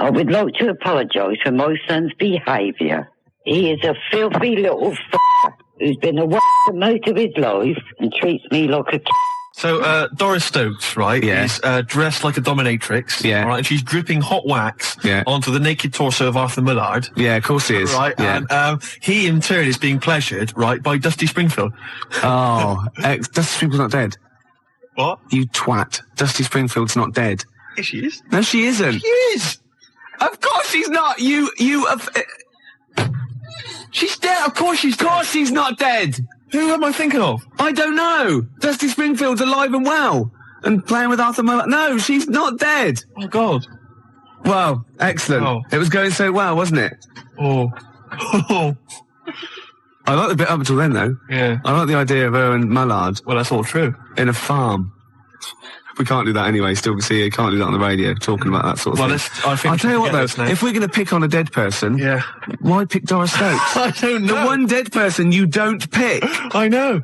I would like to apologise for my son's behaviour. He is a filthy little who's been a most of his life and treats me like a So, Doris Stokes, right, is dressed like a dominatrix, right, and she's dripping hot wax onto the naked torso of Arthur Millard. Yeah, of course he is. Right, and he, in turn, is being pleasured, right, by Dusty Springfield. Oh, Dusty Springfield's not dead. What? You twat. Dusty Springfield's not dead. Yes, she is. No, she isn't. She is! Of course she's not! She's dead! Of course she's not dead! Who am I thinking of? I don't know. Dusty Springfield's alive and well. And playing with Arthur Millard. No, she's not dead. Oh, God. Well, excellent. Oh. It was going so well, wasn't it? Oh. I like the bit up until then, though. Yeah. I like the idea of her and Millard. Well, that's all true. In a farm. We can't do that anyway. Still, see, you can't do that on the radio, talking about that sort of thing. I'll tell you what, though, if we're going to pick on a dead person, why pick Doris Stokes? I don't know. The one dead person you don't pick. I know.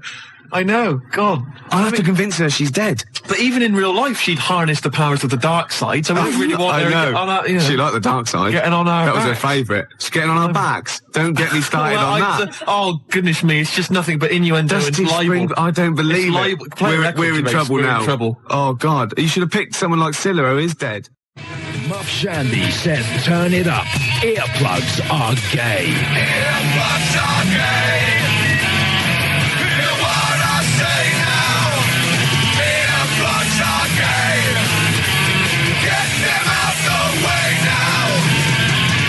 God. I'll have to convince her she's dead. But even in real life, she'd harness the powers of the dark side, so we don't really want her on our, She liked the dark side. Getting on our That was backs. her favourite. She's getting on our backs. Don't get me started on that. Oh, goodness me, it's just nothing but innuendo and libel. I don't believe it. We're in trouble now. In trouble. Oh, God. You should have picked someone like Scylla, who is dead. Muff Shandy says turn it up. Earplugs are gay. Earplugs are gay. Hear what I say now. Earplugs are gay. Get them out the way now.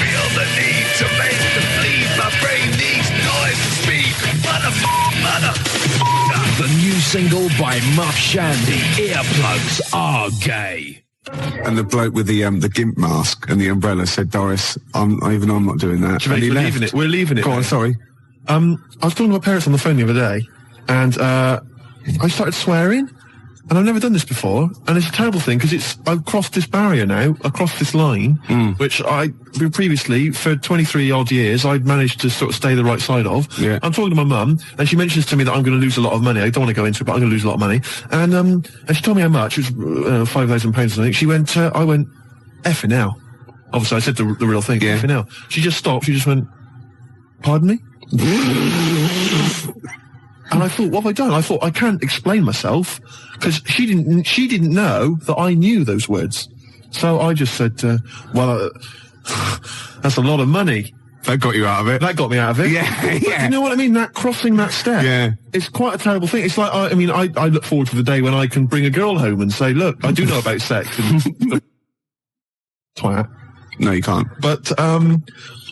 Feel the need to make them bleed. My brain needs noise to speak. Mother. The new single by Muff Shandy, Earplugs are gay. And the bloke with the gimp mask and the umbrella said, Doris, I'm not doing that. We're leaving it. We're leaving it. Go on, sorry. I was talking to my parents on the phone the other day, and I started swearing, and I've never done this before, and it's a terrible thing, because I've crossed this barrier now, across this line, which previously, for 23 odd years, I'd managed to sort of stay the right side of. Yeah. I'm talking to my mum, and she mentions to me that I'm going to lose a lot of money. I don't want to go into it, but I'm going to lose a lot of money. And she told me how much. It was £5,000 or something. She went, I went, effing now. Obviously, I said the real thing, effing now. She just stopped. She just went, pardon me? And I thought, what have I done? I thought, I can't explain myself, because she didn't know that I knew those words. So I just said, that's a lot of money. That got you out of it. That got me out of it. Yeah. You know what I mean? That crossing that step. Yeah. It's quite a terrible thing. It's like, I look forward to the day when I can bring a girl home and say, look, I do know about sex. And twat. No, you can't. But,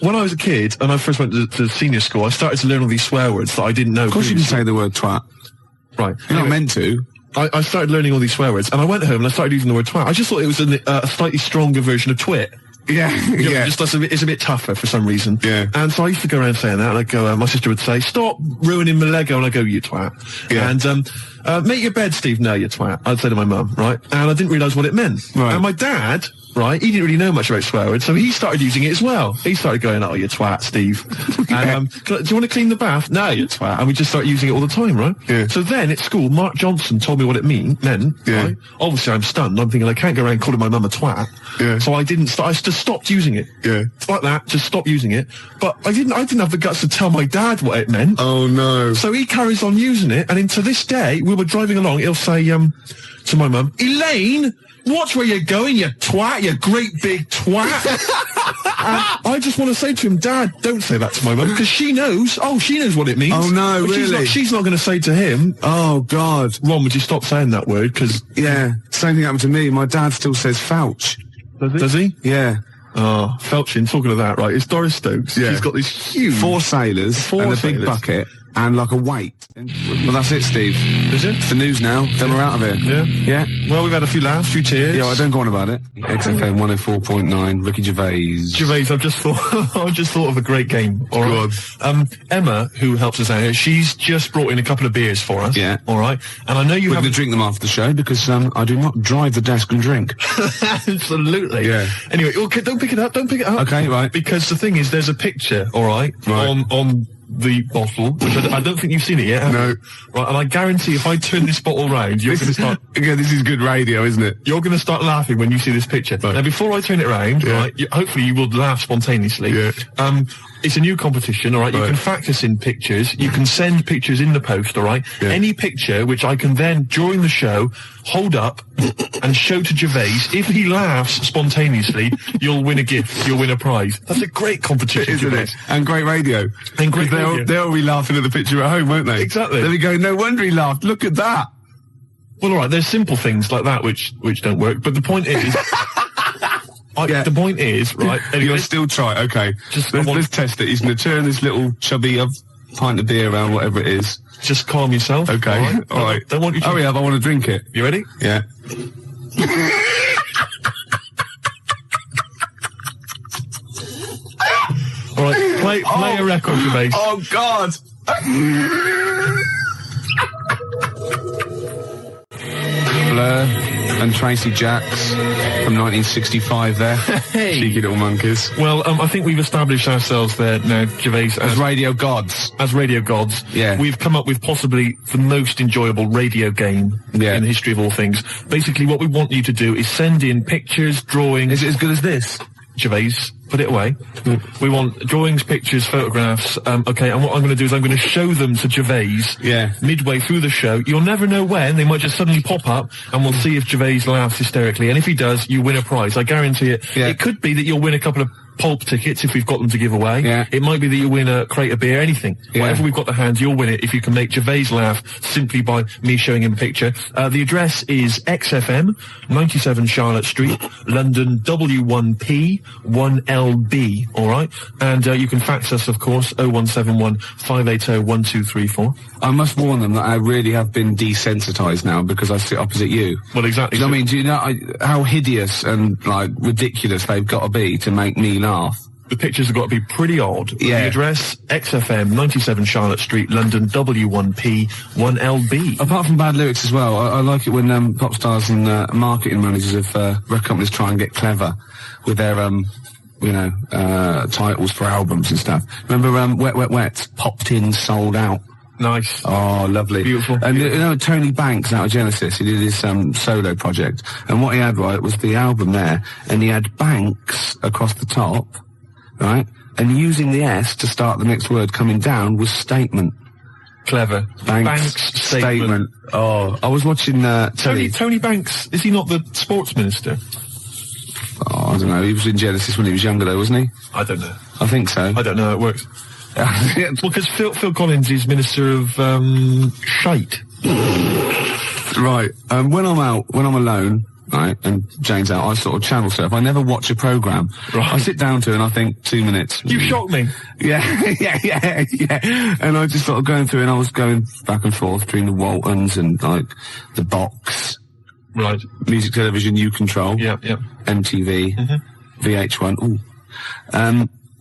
when I was a kid and I first went to senior school, I started to learn all these swear words that I didn't know. Of course you can say the word twat. Right. You're not meant to. I started learning all these swear words, and I went home and I started using the word twat. I just thought it was a slightly stronger version of twit. Yeah, Just it's a bit tougher for some reason. Yeah. And so I used to go around saying that, and I'd go, my sister would say, stop ruining my Lego, and I'd go, you twat. Yeah. And, make your bed, Steve, no, you twat. I'd say to my mum, right? And I didn't realise what it meant. Right. And my dad, right, he didn't really know much about swear words, so he started using it as well. He started going, oh, you twat, Steve. And, do you want to clean the bath? No, you twat. And we just started using it all the time, right? Yeah. So then at school, Mark Johnson told me what it meant. Yeah. Right? Obviously, I'm stunned. I'm thinking, I can't go around calling my mum a twat. Yeah. So I didn't. I just stopped using it. Yeah. Like that, just stop using it. But I didn't have the guts to tell my dad what it meant. Oh, no. So he carries on using it, and to this day, we were driving along, he'll say, to my mum, Elaine, watch where you're going, you twat, you great big twat. And I just want to say to him, Dad, don't say that to my mum, because she knows what it means. Oh, no, but really? She's not going to say to him, Oh, God. Ron, would you stop saying that word? Because Yeah. Same thing happened to me. My dad still says fouch. Does he? Yeah. Oh, felching, talking of that, right, it's Doris Stokes. Yeah. She's got this huge... 4 sailors and a big bucket and like a weight. Well, that's it, Steve. Is it? It's the news now. Then we're out of here. Yeah? Yeah. Well, we've had a few laughs, a few tears. Yeah, I don't go on about it. XFM 104.9, Ricky Gervais. Gervais, I've just thought of a great game. All right. Emma, who helps us out here, she's just brought in a couple of beers for us. Yeah. All right. And I know you We're have going to drink them after the show because I do not drive the desk and drink. Absolutely. Yeah. Anyway, okay, don't pick it up. Don't pick it up. Okay, right. Because the thing is, there's a picture. All right. On the bottle, which I don't think you've seen it yet, have you? Right, and I guarantee if I turn this bottle round, you're going to start... Again, this is good radio, isn't it? You're going to start laughing when you see this picture. Right. Now, before I turn it round, right, hopefully you will laugh spontaneously. Yeah. It's a new competition, all right? You can fax us in pictures. You can send pictures in the post, all right? Yeah. Any picture which I can then, during the show, hold up and show to Gervais. If he laughs spontaneously, you'll win a gift. You'll win a prize. That's a great competition, isn't it? And great radio. And great radio. They'll be laughing at the picture at home, won't they? Exactly. They'll be going, no wonder he laughed. Look at that. Well, all right, there's simple things like that which don't work. But the point is... The point is, right... Anyway, you'll still try, okay. Let's test it. He's going to turn this little chubby pint of beer around, whatever it is. Just calm yourself. Okay, all right. Don't want you to... Hurry up, I want to drink it. You ready? Yeah. All right, play a record, Gervais. Oh, God! Blur and Tracy Jacks from 1965 there. Hey. Cheeky little monkeys. Well, I think we've established ourselves there now, Gervais, as radio gods. As radio gods. Yeah. We've come up with possibly the most enjoyable radio game in the history of all things. Basically, what we want you to do is send in pictures, drawings... Is it as good as this? Gervais, put it away. We want drawings, pictures, photographs. Okay, and what I'm going to do is I'm going to show them to Gervais midway through the show. You'll never know when. They might just suddenly pop up, and we'll see if Gervais laughs hysterically. And if he does, you win a prize. I guarantee it. Yeah. It could be that you'll win a couple of pulp tickets if we've got them to give away. Yeah. It might be that you win a crate of beer, anything. Yeah. Whatever we've got to hand, you'll win it if you can make Gervais laugh simply by me showing him a picture. The address is XFM, 97 Charlotte Street, London W1P 1LB, alright? And you can fax us, of course, 0171 580 1234. I must warn them that I really have been desensitised now because I sit opposite you. Well, exactly. Do you know what I mean? Do you know how hideous and, like, ridiculous they've got to be to make me laugh? The pictures have got to be pretty odd. Yeah. The address, XFM, 97 Charlotte Street, London, W1P 1LB. Apart from bad lyrics as well, I like it when pop stars and marketing managers of record companies try and get clever with their, titles for albums and stuff. Remember Wet, Wet, Wet? Popped in, sold out. Nice. Oh, lovely. Beautiful. And you know, Tony Banks out of Genesis, he did his solo project, and what he had, right, was the album there, and he had Banks across the top, right, and using the S to start the next word coming down was statement. Clever. Banks statement. Oh, I was watching Tony Banks, is he not the sports minister? Oh, I don't know, he was in Genesis when he was younger though, wasn't he? I don't know. I think so. I don't know how it works. Well, because Phil Collins is Minister of Shite. Right. When I'm alone, right, and Jane's out, I sort of channel surf. I never watch a programme. Right. I sit down to it and I think 2 minutes. You shocked me. Yeah, yeah. And I just sort of going through and I was going back and forth between the Waltons and, like, the Box. Right. Music Television, You Control. Yeah. MTV. VH1. Ooh.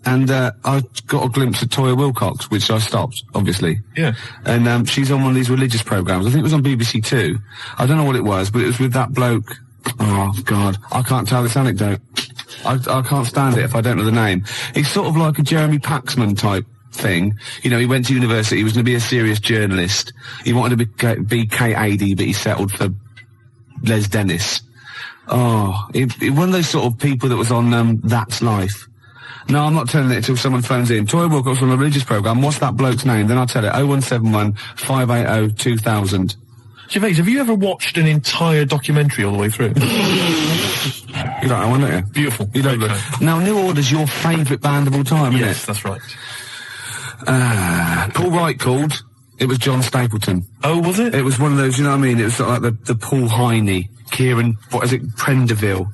And I got a glimpse of Toya Wilcox, which I stopped, obviously. Yeah. And she's on one of these religious programmes. I think it was on BBC Two. I don't know what it was, but it was with that bloke. Oh, God. I can't tell this anecdote. I can't stand it if I don't know the name. It's sort of like a Jeremy Paxman type thing. You know, he went to university, he was going to be a serious journalist. He wanted to be KAD, but he settled for Les Dennis. Oh, one of those sort of people that was on That's Life. No, I'm not telling it until someone phones in. Toya Wilcox on a religious programme. What's that bloke's name? Then I'll tell it. 0171 580 2000. Gervais, have you ever watched an entire documentary all the way through? You don't know one, don't you? Beautiful. You don't look. Now, New Order's your favourite band of all time, isn't it? Yes, that's right. Paul Wright called. It was John Stapleton. Oh, was it? It was one of those, you know what I mean? It was sort of like the Paul Heine, Kieran, what is it, Prendeville.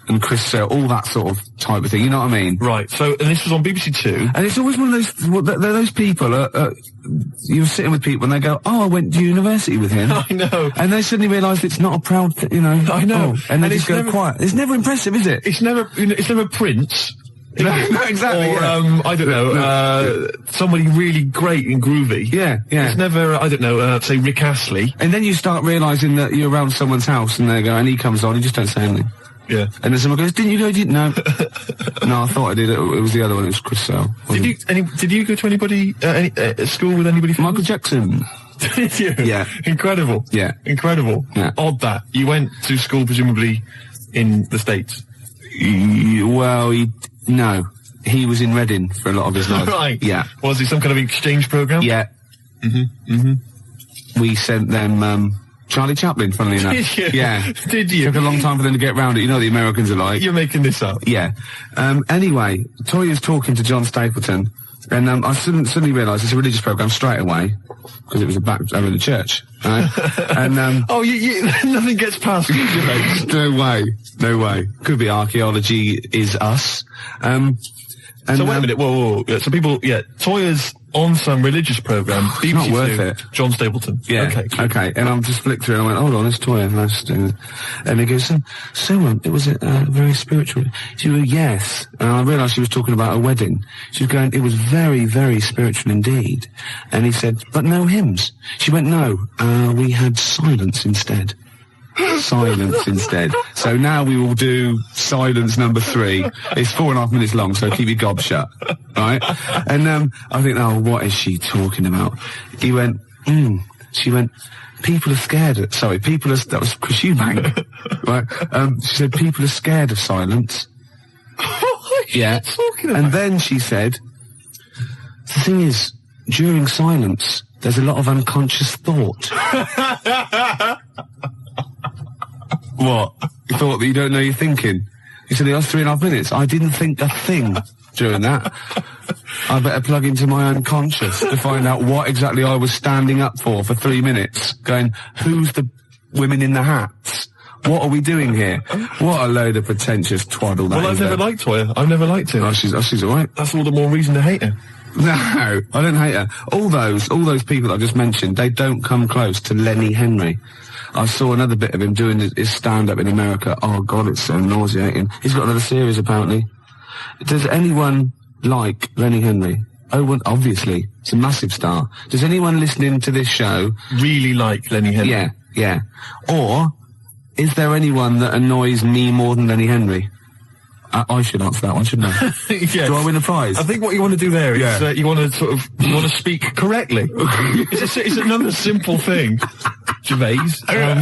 And Chris Sale, all that sort of type of thing, you know what I mean? Right, so, and this was on BBC Two. And it's always one of those, they're those people, you're sitting with people and they go, oh, I went to university with him. I know. And they suddenly realise it's not a proud, you know. I know. Oh, and they just go quiet. It's never impressive, is it? It's never Prince. No, exactly. Or, I don't know, somebody really great and groovy. Yeah. It's never, I don't know, say Rick Astley. And then you start realising that you're around someone's house and they go, and he comes on, you just don't say anything. Yeah. And then someone goes, didn't you go? No. No, I thought I did. It was the other one. It was Chris Sale. Did you go to anybody, school with anybody? Michael Jackson. Did you? Yeah. Incredible. Yeah. Incredible. Yeah. Odd that. You went to school presumably in the States. No. He was in Reading for a lot of his life. Right. Yeah. Was he some kind of exchange program? Yeah. We sent them, Charlie Chaplin, funnily enough. Did you? Yeah. Did you? Took a long time for them to get round it. You know what the Americans are like. You're making this up. Yeah. Anyway, Toya's talking to John Stapleton, and I suddenly realised it's a religious programme straight away, because it was over in the church. Right? And oh, you nothing gets past you, mate. No way. Could be archaeology is us. And so wait a minute, whoa. Yeah, so people, Toya's on some religious programme. It's not worth it. John Stapleton. Yeah. Okay. And I'm just flicked through and I went, hold on, it's Toya. And he goes, it was very spiritual. She went, yes. And I realised she was talking about a wedding. She was going, it was very, very spiritual indeed. And he said, but no hymns. She went, no, we had silence instead. Silence instead. So now we will do silence number 3. It's 4.5 minutes long, so keep your gob shut. Right? And I think, oh, what is she talking about? He went, She went, people are scared of, that was Chris Eubank. Right? She said, people are scared of silence. What are you talking about? And then she said, the thing is, during silence, there's a lot of unconscious thought. What? You thought that you don't know you're thinking? He said, it was 3.5 minutes. I didn't think a thing during that. I better plug into my unconscious to find out what exactly I was standing up for 3 minutes. Going, who's the women in the hats? What are we doing here? What a load of pretentious twaddle that is. Well, I've never liked Toya. I've never liked her. Oh, she's alright. That's all the more reason to hate her. No, I don't hate her. All those people I just mentioned, they don't come close to Lenny Henry. I saw another bit of him doing his stand-up in America. Oh, God, it's so nauseating. He's got another series, apparently. Does anyone like Lenny Henry? Oh, well, obviously. It's a massive star. Does anyone listening to this show really like Lenny Henry? Yeah. Or, is there anyone that annoys me more than Lenny Henry? I should answer that one, shouldn't I? Yes. Do I win a prize? I think what you want to do there is you want to speak correctly. It's another simple thing, Gervais,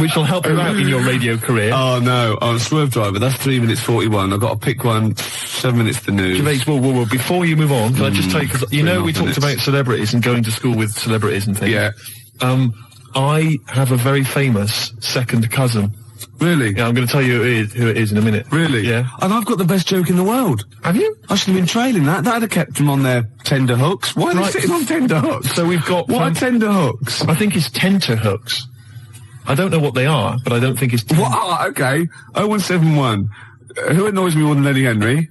which will help you out in your radio career. Oh no, I'm a swerve driver. That's 3 minutes 41. I've got to pick one. 7 minutes to the news. Gervais, whoa. Before you move on, can I just tell you, because we talked about celebrities and going to school with celebrities and things. Yeah. I have a very famous second cousin. Really? Yeah, I'm going to tell you who it is in a minute. Really? Yeah. And I've got the best joke in the world. Have you? I should have been trailing that. That'd have kept him on their tender hooks. Why are they sitting on tender hooks? So we've got... What are tender hooks? I think it's tenter hooks. I don't know what they are, but I don't think it's... What? Oh, okay. 0171. Who annoys me more than Lenny Henry?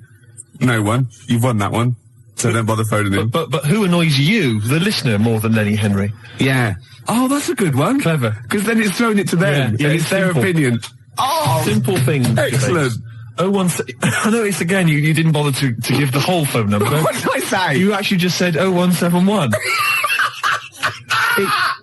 No one. You've won that one. So don't bother phoning him. But who annoys you, the listener, more than Lenny Henry? Yeah. Oh, that's a good one. Clever. Because then it's thrown it to them. Yeah, it's their opinion. Oh! Simple thing. Excellent. I noticed again, you didn't bother to give the whole phone number. What did I say? You actually just said 0171.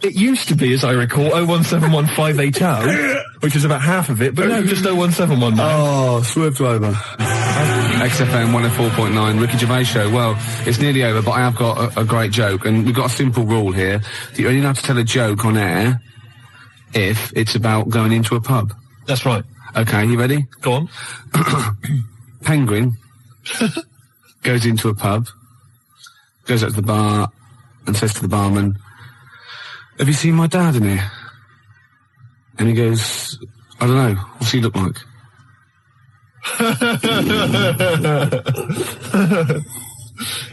It used to be, as I recall, 0171 580, which is about half of it, but no, just 0171 now. Oh, swerve driver. XFM 104.9, Ricky Gervais Show. Well, it's nearly over, but I have got a great joke, and we've got a simple rule here. That you only have to tell a joke on air if it's about going into a pub. That's right. Okay, you ready? Go on. Penguin goes into a pub, goes up to the bar, and says to the barman, have you seen my dad in here? And he goes, I don't know, what's he look like?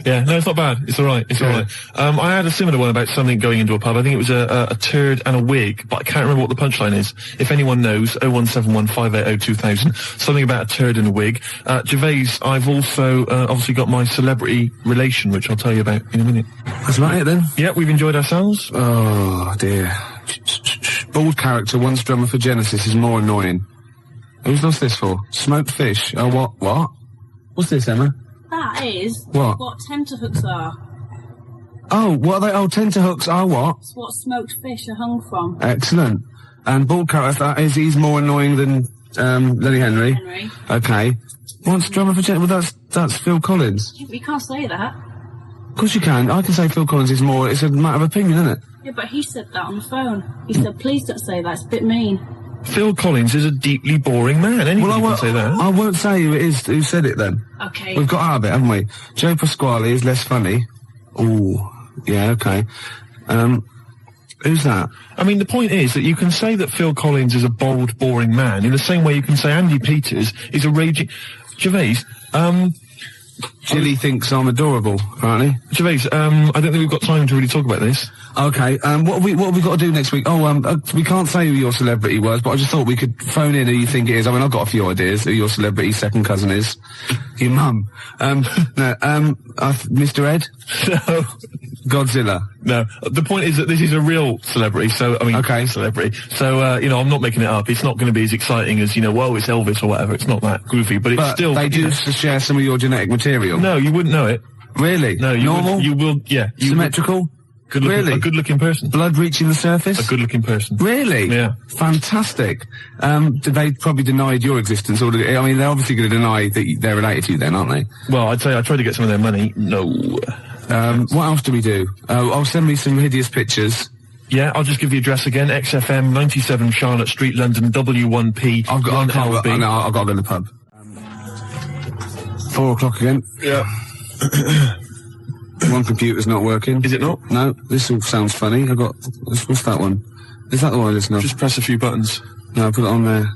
Yeah, no, it's not bad. It's all right. It's all right. I had a similar one about something going into a pub. I think it was a turd and a wig, but I can't remember what the punchline is. If anyone knows, 0171 580 2000. Something about a turd and a wig. Gervais, I've also obviously got my celebrity relation, which I'll tell you about in a minute. That's about it then? Yeah, we've enjoyed ourselves. Oh dear. Bald character, once drummer for Genesis, is more annoying. Who's lost this for? Smoked fish. Oh, what? What's this, Emma? That is what tenterhooks are. Oh, what are they? Oh, tenterhooks are what? It's what smoked fish are hung from. Excellent. And bald character, that is, he's more annoying than Lenny Henry. Henry. Okay. What's drummer for Jet? Well, that's Phil Collins. You can't say that. Of course you can. I can say Phil Collins is more. It's a matter of opinion, isn't it? Yeah, but he said that on the phone. He said, please don't say that, it's a bit mean. Phil Collins is a deeply boring man. Anybody can say that. I won't say who it is who said it then. Okay. We've got out of it, haven't we? Joe Pasquale is less funny. Ooh. Yeah, okay. Who's that? I mean, the point is that you can say that Phil Collins is a bold, boring man in the same way you can say Andy Peters is a raging... Gervais, Jilly thinks I'm adorable, apparently. Gervais, I don't think we've got time to really talk about this. Okay, what have we got to do next week? Oh, we can't say who your celebrity was, but I just thought we could phone in who you think it is. I mean, I've got a few ideas who your celebrity second cousin is. Your mum. Mr. Ed? No. Godzilla? No. The point is that this is a real celebrity, so, I mean, okay. Celebrity. So, I'm not making it up. It's not going to be as exciting as, whoa, it's Elvis or whatever. It's not that goofy, but it's still... they do share some of your genetic material? No, you wouldn't know it. Really? No, Normal? You will, yeah. Symmetrical? Really? A good-looking person. Blood reaching the surface? A good-looking person. Really? Yeah. Fantastic. They probably denied your existence, or they're obviously going to deny that they're related to you then, aren't they? Well, I'd say I tried to get some of their money. No. What else do we do? I'll send me some hideous pictures. Yeah, I'll just give the address again. XFM, 97 Charlotte Street, London, W1P. I've got to go to the pub. 4 o'clock again. Yeah. One computer's not working. Is it not? No, this all sounds funny. What's that one? Is that the one I listen to? Just press a few buttons. No, I put it on there.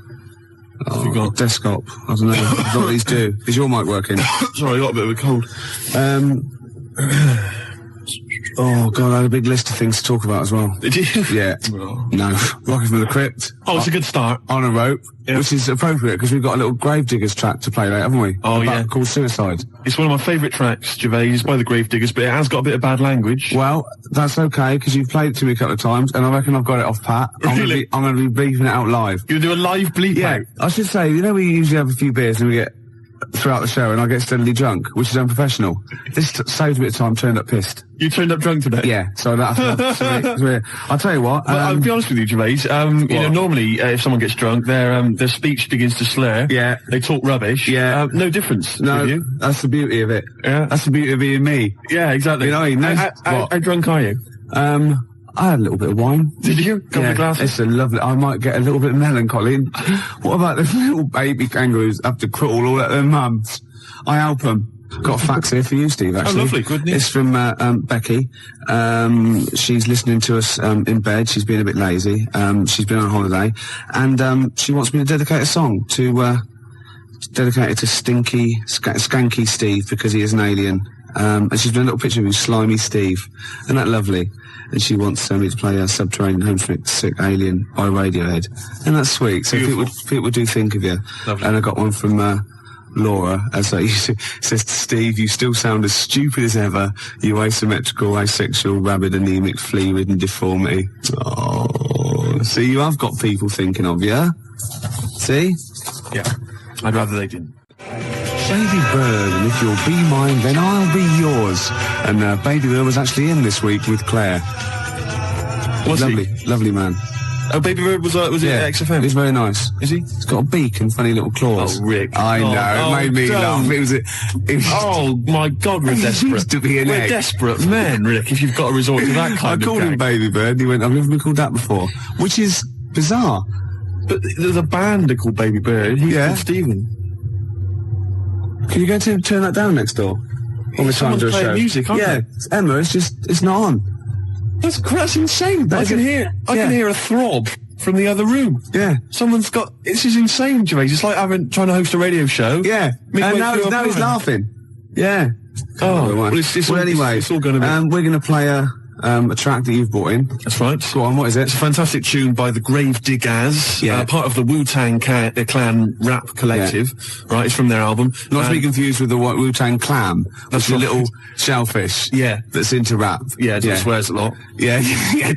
What have you got? Desktop. I don't know. I don't know what these do. Is your mic working? Sorry, I got a bit of a cold. Oh, God, I had a big list of things to talk about as well. Did you? Yeah. Oh. No. Rocking from the Crypt. Oh, it's a good start. On a rope, yeah. Which is appropriate because we've got a little Gravediggers track to play later, haven't we? Oh, yeah. Called Suicide. It's one of my favourite tracks, Gervais, by the Gravediggers, but it has got a bit of bad language. Well, that's okay because you've played it to me a couple of times and I reckon I've got it off pat. Really? I'm going to be bleeping it out live. You're going to do a live bleep Yeah. out? I should say, we usually have a few beers and we get throughout the show and I get steadily drunk, which is unprofessional. This saved a bit of time, turned up pissed. You turned up drunk today? Yeah, so that's I'll tell you what. I'll be honest with you, Gervais. Normally, if someone gets drunk, their speech begins to slur. Yeah. They talk rubbish. Yeah. No difference. No, with you. that's the beauty of it. Yeah. That's the beauty of being me. Yeah, exactly. How drunk are you? I had a little bit of wine. Did you? Couple of glasses? It's a lovely... I might get a little bit melancholy. What about the little baby kangaroos have to crawl all at their mums? I help them. Got a fax here for you, Steve, actually. Oh, lovely. Good news. It's from Becky. She's listening to us in bed. She's been a bit lazy. She's been on holiday. And she wants me to dedicate a song to... dedicate it to Skanky Steve, because he is an alien. And she's done a little picture of him, Slimy Steve. Isn't that lovely? And she wants me to play a Subterranean Homesick Alien by Radiohead. And that's sweet. So people do think of you. Lovely. And I got one from Laura, says to Steve, you still sound as stupid as ever, you asymmetrical, asexual, rabid, anemic, flea-ridden deformity. Oh, see, you have got people thinking of you. See? Yeah. I'd rather they didn't. Baby Bird, and if you'll be mine, then I'll be yours. And Baby Bird was actually in this week with Claire. Was lovely, he? Lovely man. Oh, Baby Bird was it at XFM? He's very nice. Is he? He's got a beak and funny little claws. Oh, Rick. I know, it made me laugh. It was oh, my God, we're desperate. Used to be an we're desperate men, Rick, if you've got to resort to that kind of I called him Baby Bird, he went, I've never been called that before. Which is bizarre. But there's a band called Baby Bird. He's called Stephen. Can you go to turn that down next door? All the time to a show. Music, it's Emma, it's not on. That's insane. I can hear a throb from the other room. Yeah. Someone's got... This is insane, Gervais. It's like trying to host a radio show. Yeah. And now he's laughing. Yeah. Oh, well, anyway, it's all going to be... we're going to play a track that you've brought in. That's right. Go on, what is it? It's a fantastic tune by the Gravediggers, part of the Wu-Tang Clan rap collective, right? It's from their album. Not to be confused with the Wu-Tang Clam. That's a little shellfish. Yeah. That's into rap. Yeah, it swears a lot. Yeah,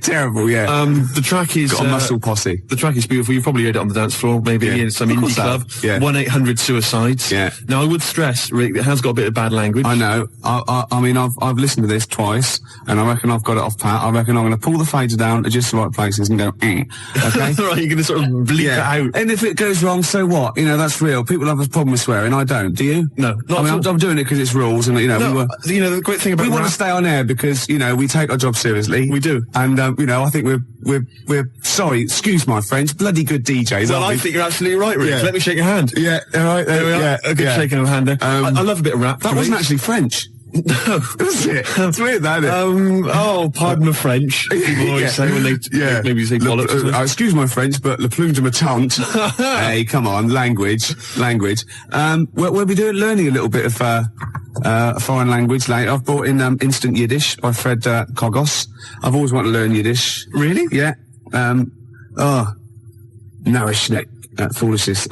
terrible, yeah. The track is... Got a muscle posse. The track is beautiful. You've probably heard it on the dance floor, maybe in some indie club. Yeah. 1-800-SUICIDES. Yeah. Now, I would stress, Rick, it has got a bit of bad language. I know. I mean, I've listened to this twice, and I reckon I've got got it off pat, I reckon I'm going to pull the fader down to just the right places and go, okay? Right, you're going to sort of bleep it out. And if it goes wrong, so what? You know, that's real. People have a problem with swearing. I don't. Do you? No. I mean, I'm doing it because it's rules, and, you know, the great thing about we want to stay on air because, you know, we take our job seriously. We do. And, you know, I think we're sorry, excuse my French, bloody good DJs. Well, I think you're absolutely right, Rick. Yeah. Let me shake your hand. Yeah, all right, there we are. Yeah, a good shaking of a hand there. I love a bit of rap. That wasn't actually French. No. Was it? It's weird, that, isn't it? Pardon my French. People always say when they maybe say bollocks. Excuse my French, but le plume de ma tante. Hey, come on, language. We'll be learning a little bit of a foreign language later. I've brought in Instant Yiddish by Fred Kogos. I've always wanted to learn Yiddish. Really? Yeah. Narishnek, foolishness.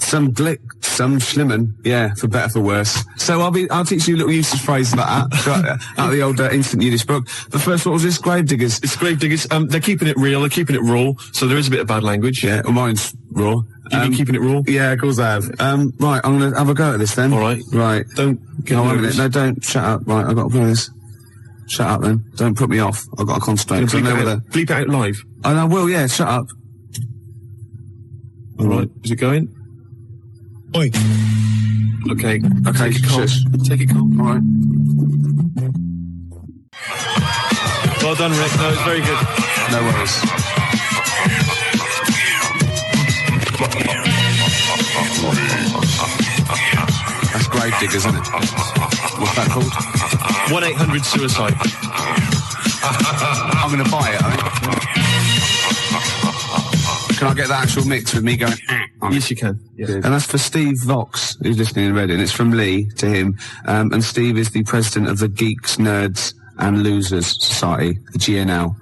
Some glick, some schlimmen, yeah, for better, for worse. So I'll teach you little useless phrases like that, out of the old Instant Yiddish book. But first, what was this? Gravediggers. It's Gravediggers. They're keeping it real, they're keeping it raw, so there is a bit of bad language. Yeah, well, mine's raw. You've been keeping it raw? Yeah, of course I have. Right, I'm gonna have a go at this then. Alright. Right. Don't get nervous. No, don't, shut up. Right, I've got to play this. Shut up then. Don't put me off. I've got to concentrate. Bleep it out live. And I will, yeah, shut up. Alright, is it going? Oi. Okay. Take it calm. Take it calm. Alright. Well done, Rick. No, it's very good. No worries. That's Gravediggers, isn't it? What's that called? 1-800-SUICIDE. I'm going to buy it, I think. Can I get the actual mix with me going, Yes, you can. Yeah. And that's for Steve Vox, who's listening in Reading. It's from Lee to him. And Steve is the president of the Geeks, Nerds and Losers Society, the GNL.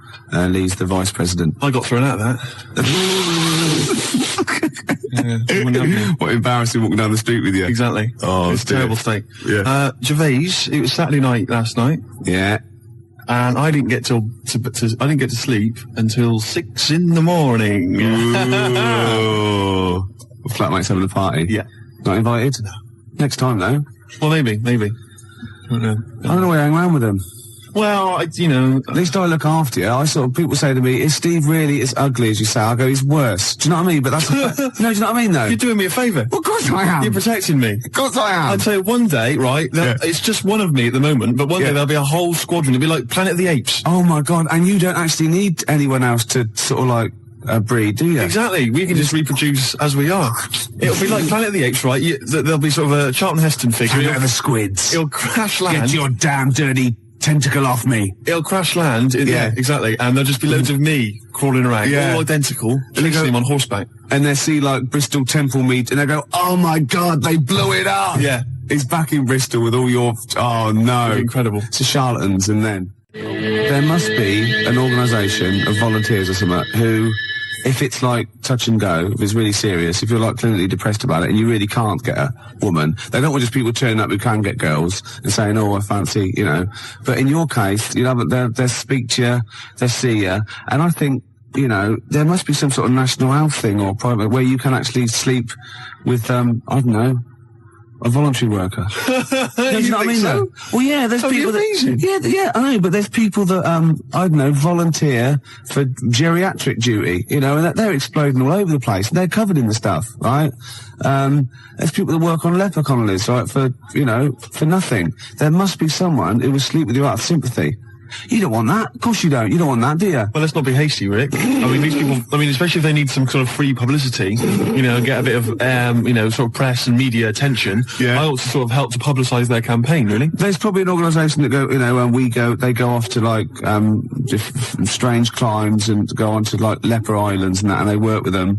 Lee's the vice president. I got thrown out of that. What embarrassing walking down the street with you. Exactly. Oh, it's a terrible state. Yeah. Gervais, it was Saturday night last night. Yeah. And I didn't get to sleep until 6 in the morning. Ooh. Flatmates having a party. Yeah. Not invited? No. Next time though. Well, maybe. I don't know. I don't know why I hang around with them. Well, at least I look after you. People say to me, is Steve really as ugly as you say? I go, he's worse. Do you know what I mean? But that's no, do you know what I mean though? You're doing me a favour. Well, of course I am. You're protecting me. Of course I am. I'd say one day, right, it's just one of me at the moment, but one day there'll be a whole squadron. It'll be like Planet of the Apes. Oh my God, and you don't actually need anyone else to sort of like breed, do you? Exactly. We can just reproduce as we are. It'll be like Planet of the Apes, right? There'll be sort of a Charlton Heston figure. Come over squids. It'll crash land. Get your damn dirty tentacle off me. It'll crash land. Yeah, exactly. And there'll just be loads of me crawling around, all identical, chasing him on horseback. And they see like Bristol Temple meet, and they go, "Oh my God, they blew it up!" Yeah, he's back in Bristol with all your. Oh no, incredible. It's a charlatans, and then there must be an organisation of volunteers or something who, if it's like touch and go, if it's really serious, if you're like clinically depressed about it and you really can't get a woman, they don't want just people turning up who can get girls and saying, oh, I fancy, But in your case, they'll speak to you, they'll see you, and I think, there must be some sort of national health thing or private where you can actually sleep with, I don't know, a voluntary worker. You know what I mean, though? Well, yeah, there's people that... Yeah, I know, but there's people that, I don't know, volunteer for geriatric duty, and they're exploding all over the place. They're covered in the stuff, right? There's people that work on leper colonies, right, for nothing. There must be someone who will sleep with you out of sympathy. You don't want that. Of course you don't. You don't want that, do you? Well, let's not be hasty, Rick. These people, especially if they need some sort of free publicity, get a bit of, sort of press and media attention. Yeah. I ought to sort of help to publicise their campaign, really. There's probably an organisation that they go off to like, strange climes and go on to like leper islands and that, and they work with them.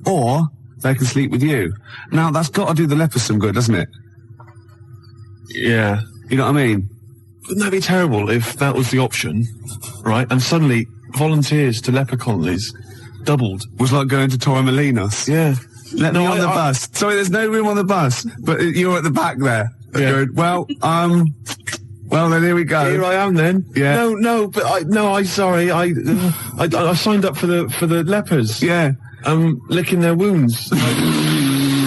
Or they can sleep with you. Now, that's got to do the lepers some good, doesn't it? Yeah. You know what I mean? Wouldn't that be terrible if that was the option, right? And suddenly volunteers to leper colonies doubled. Was like going to Torremolinos. Yeah. Let me on the bus. Sorry, there's no room on the bus, but you're at the back there. Yeah. Going, well, then here we go. Here I am then. Yeah. I'm sorry. I signed up for the lepers. Yeah. Licking their wounds.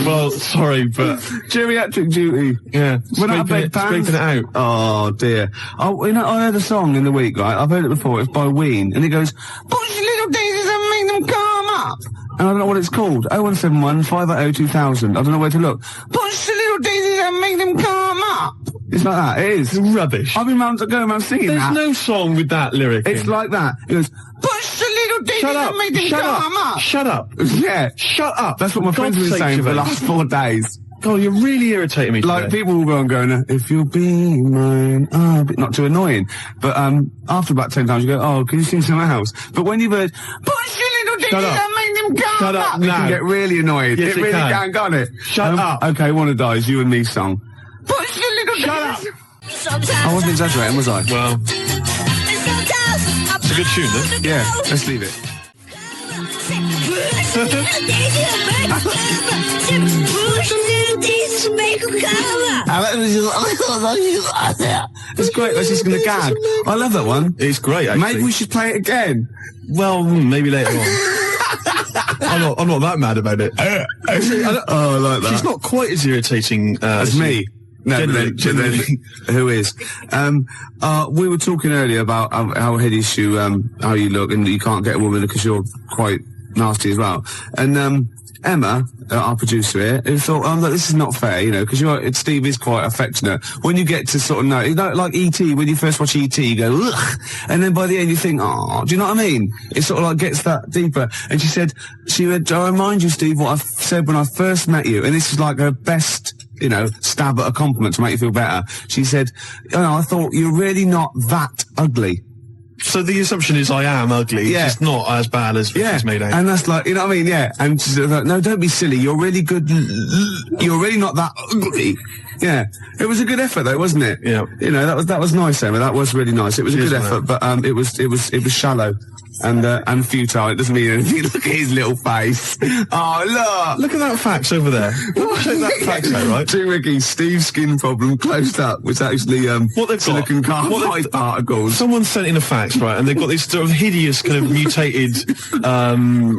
Well, sorry, but Geriatric duty. yeah, Without scraping it out. Oh dear. Oh, you know, I heard a song in the week, right? I've heard it before. It's by Ween, and it goes, "Push your little daisies and make them come up." And I don't know what it's called. 0171 580 2000. I don't know where to look. Push the little daisies and make them come up. It's like that. It is. It's rubbish. I've been going around singing There's that. no song with that lyric. It's like that. It goes, "Push the little daisies Shut up! and make them Shut come up! up." Shut up! Yeah. Shut up! That's what my friends have been saying for the last 4 days. God, you're really irritating me today. Like, people will go and go, "If you'll be mine," but not too annoying. But, after about 10 times you go, "Oh, can you sing something else?" But when you've heard, "Push your little daisies and make them come Shut up up," you now. can get really annoyed. Yes, it really can, can't it? Shut up. Okay, Wanna Die is You and Me song. Push your little Shut up. I wasn't exaggerating, was I? Well, it's a good tune, though. Yeah, let's leave it. It's great. That's just gonna gag. I love that one. It's great, actually. Maybe we should play it again. Well, maybe later on. I'm not that mad about it. I like that. She's not quite as irritating As me. No, Generally. who is? We were talking earlier about how hideous you, how you look, and you can't get a woman because you're quite nasty as well. And Emma, our producer here, who thought, look, this is not fair, you know, because Steve is quite affectionate. When you get to sort of know, you know, like E.T., when you first watch E.T., you go, ugh, and then by the end you think, oh, do you know what I mean? It sort of like gets that deeper. And she went, I remind you, Steve, what I said when I first met you, and this is like her best, you know, stab at a compliment to make you feel better. She said, I thought you're really not that ugly. So the assumption is I am ugly, Yeah. just not as bad as it's made out. And that's like, you know what I mean? Yeah. And she's like, no, don't be silly. You're really good. You're really not that ugly. Yeah. It was a good effort though, wasn't it? Yeah. You know, that was nice, Emma. That was really nice. It was a Cheers, good mate. effort, but, it was shallow and futile. It doesn't mean anything. Look at his little face. Oh, Look at that fax over there. Check that fax out, right? To Ricky, Steve's skin problem closed up was actually, What they've got- silicon what carbide they've- particles. Someone sent in a fax, right, and they've got these sort of hideous kind of mutated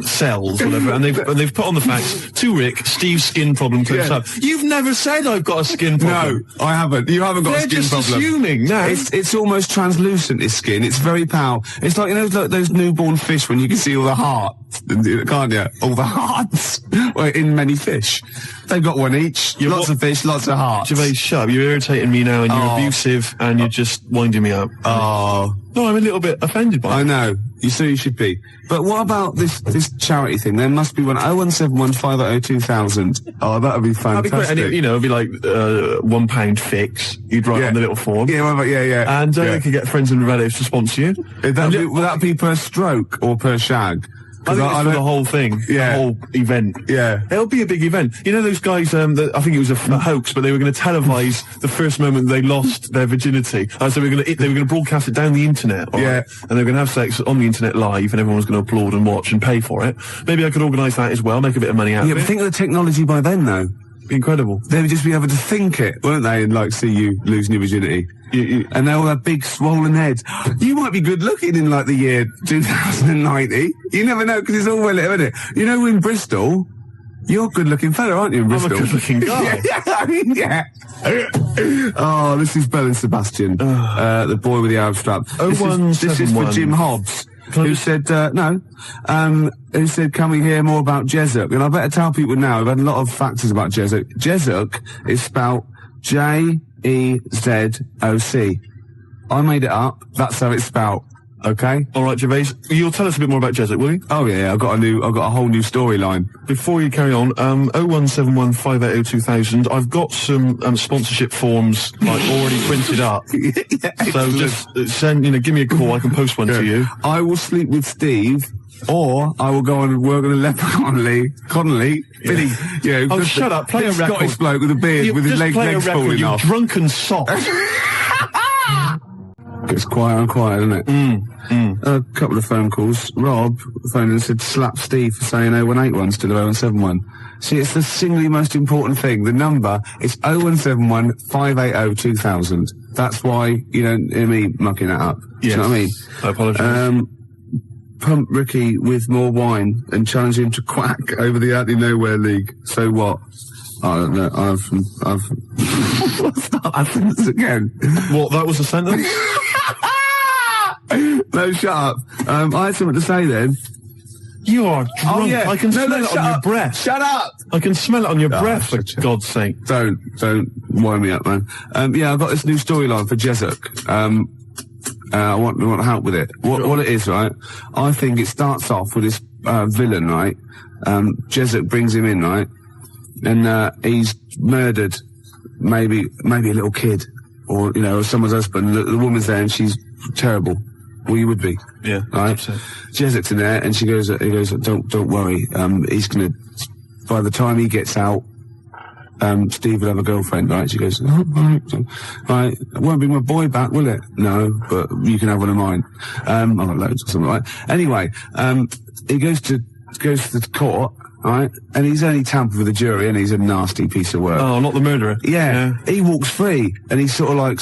cells, or whatever, and they've put on the fax to Rick, Steve's skin problem closed Yeah. up. You've never said I've got a skin problem. No, I haven't. You haven't got They're a skin just problem. assuming now. It's almost translucent, his skin. It's very pale. It's like, you know, like those newborn fish when you can see all the hearts, can't you? All the hearts. Well, in many fish. They've got one each. Lots of fish, lots of hearts. Gervais, shut up. You're irritating me now, and you're abusive, and you're just winding me up. Oh, No, I'm a little bit offended by I it. know. You should be. But what about this charity thing? There must be one. 0171 580 2000. Oh, that would be That'd be great. fantastic. And it'd be like £1 fix. You'd write on the little form. Yeah, what about, yeah. And they could get friends and relatives to sponsor you. Would that be per stroke or per shag? I think it's for the whole thing, Yeah. the whole event. Yeah. It'll be a big event. You know those guys, I think it was a hoax, but they were going to televise the first moment they lost their virginity. So they were going to broadcast it down the internet. all Yeah. right? And they were going to have sex on the internet live, and everyone was going to applaud and watch and pay for it. Maybe I could organise that as well, make a bit of money out Yeah, of but it. think of the technology by then, though. Be incredible. They would just be able to think it, won't they, and like see you losing your virginity. And they all have big swollen heads. You might be good looking in like the year 2090. You never know, because it's all well, isn't it? You know, in Bristol, you're a good looking fella, aren't you, in I'm Bristol? a good-looking guy. yeah. Oh, this is Bell and Sebastian, the boy with the Arab strap. This is for Jim Hobbs. Who said, who said, can we hear more about Jezuk? And I better tell people now, we've had a lot of factors about Jezuk. Jezuk is spelled J-E-Z-O-C. I made it up. That's how it's spelled. Okay? All right, Gervais, you'll tell us a bit more about Jezuk, will you? Oh yeah, I've got a whole new storyline. Before you carry on, 0171 580 2000, I've got some sponsorship forms like already printed up. So just send, give me a call, I can post one to you. I will sleep with Steve, or I will go on and work on a leper Connolly, Billy, Oh, shut up, play a record. Scottish bloke with a beard with his legs falling you off. drunken sot. Gets quieter and quieter, doesn't it? A couple of phone calls. Rob phoned and said, slap Steve for saying 0181 instead of 0171. See, it's the single most important thing. The number is 0171 580 2000. That's why you don't hear me mucking that up. Do you know what I mean? I apologise. Pump Ricky with more wine and challenge him to quack over the Out of Nowhere League. So what? I don't know. I've start that sentence again. What, that was a sentence? No, shut up. I had something to say then. You are drunk. Oh, yeah. I can smell it shut on your up. breath. Shut up! I can smell it on your breath, for shut up. God's sake. Don't wind me up, man. Yeah, I've got this new storyline for Jezuk. I want help with it. What it is, right? I think it starts off with this villain, right? Jezuk brings him in, right? And he's murdered maybe a little kid, or or someone's husband. The woman's there and she's terrible. Well, you would be. Yeah. Right? Jezuk's in there and he goes, don't worry. He's gonna, by the time he gets out, Steve will have a girlfriend, right? She goes, oh, right, it won't be my boy back, will it? No, but you can have one of mine. I've got loads or something, right? Anyway, he goes to the court, right? And he's only tampered with the jury and he's a nasty piece of work. Oh, not the murderer. Yeah. He walks free and he sort of like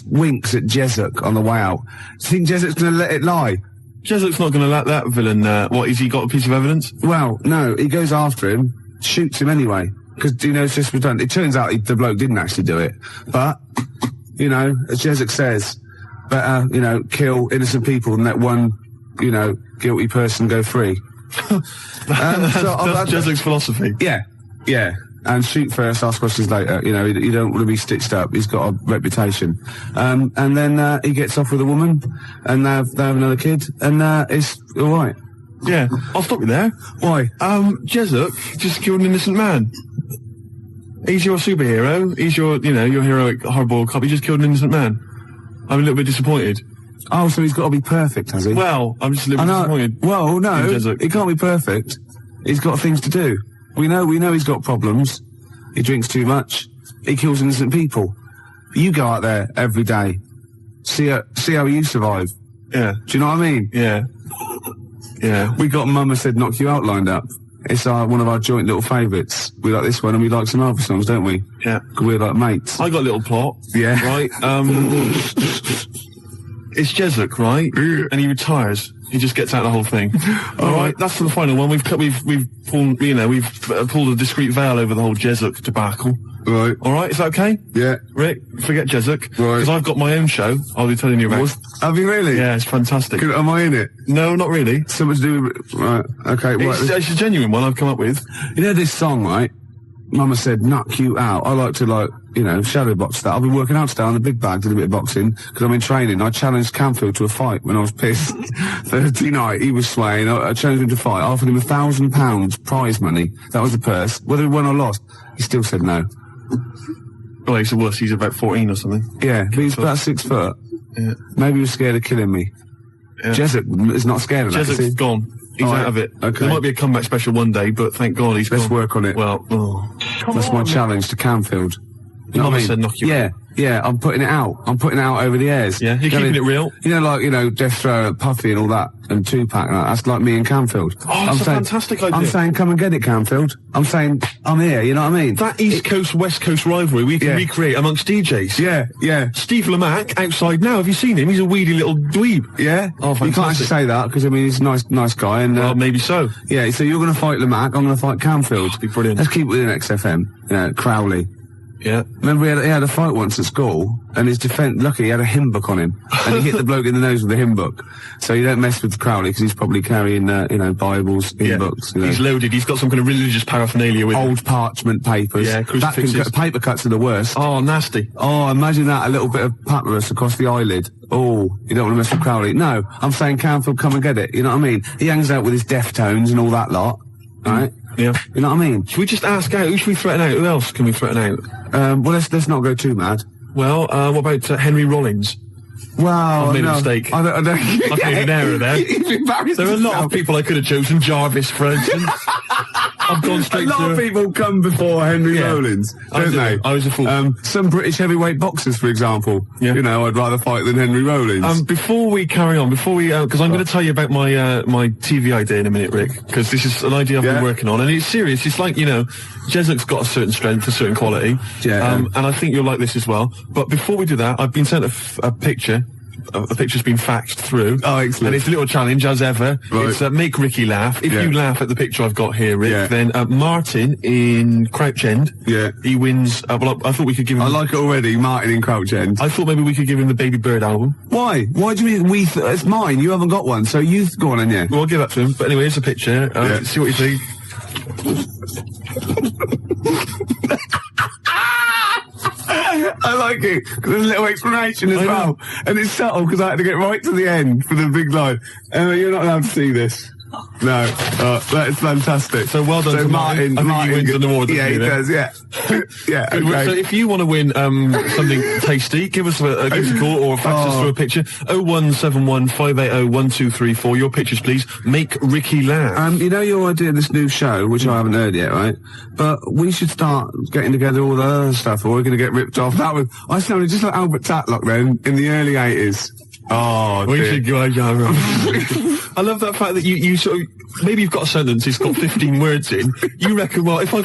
winks at Jezuk on the way out. Do you think Jezuk's gonna let it lie? Jezuk's not going to let that villain, what, has he got a piece of evidence? Well, no, he goes after him, shoots him anyway. Because, it's just redundant. It turns out the bloke didn't actually do it. But, as Jezuk says, better, kill innocent people than let one, guilty person go free. That's Jezuk's philosophy. Yeah. And shoot first, ask questions later. You don't want to be stitched up. He's got a reputation. And then he gets off with a woman, and they have another kid, and it's all right. Yeah, I'll stop you there. Why? Jezuk just killed an innocent man. He's your superhero. He's your heroic, hardboiled cop. He just killed an innocent man. I'm a little bit disappointed. Oh, so he's got to be perfect, has he? Well, I'm just a little bit disappointed. Well, no, he can't be perfect. He's got things to do. We know he's got problems. He drinks too much. He kills innocent people. You go out there every day. See how you survive. Yeah. Do you know what I mean? Yeah. Yeah. We got Mama Said Knock You Out lined up. It's one of our joint little favourites. We like this one and we like some other songs, don't we? Yeah. 'Cause we're like mates. I got a little plot. Yeah. Right? It's Jezuk, right? And he retires. He just gets out of the whole thing. All right, that's for the final one. We've pulled a discreet veil over the whole Jezuk debacle. Right. All right, is that okay? Yeah. Rick, forget Jezuk. Right. Because I've got my own show. I'll be telling you about. Have you really? Yeah, it's fantastic. Am I in it? No, not really. Something to do with... Right, okay. It's a genuine one I've come up with. You know this song, right? Mama Said Knock You Out. I like to, shadow box that. I've been working out today on the big bag, did a bit of boxing, because I'm in training. I challenged Canfield to a fight when I was pissed. Thursday night, he was swaying. I challenged him to fight. I offered him £1,000 prize money. That was the purse. Whether he won or lost, he still said no. Well, he's a wuss. He's about 14 or something. Yeah, but he's about 6 foot. Yeah. Maybe he was scared of killing me. Yeah. Jezuk is not scared of that. Jezuk's gone. He's out of it. Okay. There might be a comeback special one day, but thank God he's gone. Let's work on it. Well, that's my challenge to Canfield. You know what I mean? Said knock you out. Yeah, I'm putting it out. I'm putting it out over the airs. Yeah, you're keeping it real. Death Row, Puffy and all that, and Tupac, that's like me and Canfield. Oh, that's a fantastic idea. I'm saying, come and get it, Canfield. I'm saying, I'm here, you know what I mean? That East Coast, West Coast rivalry we can recreate amongst DJs. Yeah. Steve Lamack, outside now, have you seen him? He's a weedy little dweeb. Yeah? Oh, fantastic. You can't actually say that, because, he's a nice guy, and... well, maybe so. Yeah, so you're going to fight Lamack, I'm going to fight Canfield. That'd be brilliant. Let's keep it within XFM. Crowley. Yeah. Remember he had a fight once at school, and his defence, lucky he had a hymn book on him, and he hit the bloke in the nose with the hymn book. So you don't mess with Crowley, because he's probably carrying, Bibles, hymn books. He's loaded, he's got some kind of religious paraphernalia with old parchment papers. Yeah, crucifixes. Paper cuts are the worst. Oh, nasty. Oh, imagine that, a little bit of papyrus across the eyelid. Oh, you don't want to mess with Crowley. No, I'm saying Canfield, come and get it, you know what I mean? He hangs out with his Deftones and all that lot, right? Yeah. You know what I mean? Should we just ask out? Who should we threaten out? Who else can we threaten out? Well, let's not go too mad. Well, what about Henry Rollins? Wow, I made a mistake. I don't. I made an error there. There are a lot of people I could have chosen. Jarvis, for instance. I've gone straight to... A lot of people come before Henry Rollins, don't they? I was a fool. Some British heavyweight boxers, for example. Yeah. I'd rather fight than Henry Rollins. Before we carry on, because I'm going to tell you about my TV idea in a minute, Rick, because this is an idea I've been working on, and it's serious. It's like, Jezuk's got a certain strength, a certain quality. Yeah. And I think you'll like this as well. But before we do that, I've been sent a picture a picture's been faxed through. Oh, excellent. And it's a little challenge, as ever. Right. It's make Ricky laugh. If you laugh at the picture I've got here, Rick, then Martin in Crouch End, he wins. Well, I thought we could give him... I like it already, Martin in Crouch End. I thought maybe we could give him the Baby Bird album. Why? Why do you mean it's mine? You haven't got one, so you go on in, yeah. Well, I'll give that to him. But anyway, here's a picture. See what you think. I like it, because there's a little explanation as well. And it's subtle, because I had to get right to the end for the big line. You're not allowed to see this. No. That is fantastic. So well done to Martin. I think he wins an award. Yeah, he does, yeah. Yeah, okay. So if you want to win something tasty, give us a call or fax us through a picture. 0171 580 1234. Your pictures, please. Make Ricky laugh. You know your idea of this new show, which I haven't heard yet, right? But we should start getting together all the other stuff, or we're going to get ripped off. I sounded just like Albert Tatlock then, in the early 80s. Oh, we should go. I love that fact that you sort of, maybe you've got a sentence, it's got 15 words in. You reckon, well, if I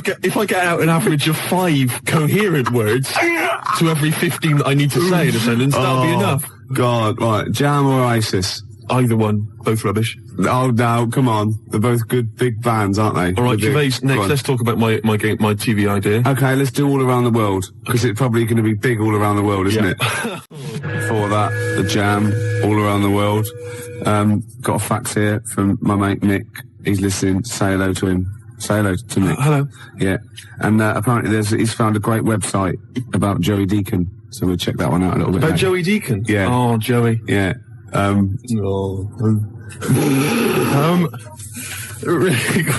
get out an average of 5 coherent words to every 15 that I need to say in a sentence, that'll be enough. God, right. Jam or ISIS? Either one, both rubbish. Oh no, come on. They're both good big bands, aren't they? Alright, Gervais, next let's talk about my TV idea. Okay, let's do All Around the World, because it's probably going to be big all around the world, isn't it? Before that, the Jam, All Around the World. Got a fax here from my mate Nick. He's listening. Say hello to him. Say hello to Nick. Hello. Yeah. And apparently he's found a great website about Joey Deacon, so we'll check that one out a little bit. About Joey Deacon? Yeah. Oh, Joey. Yeah.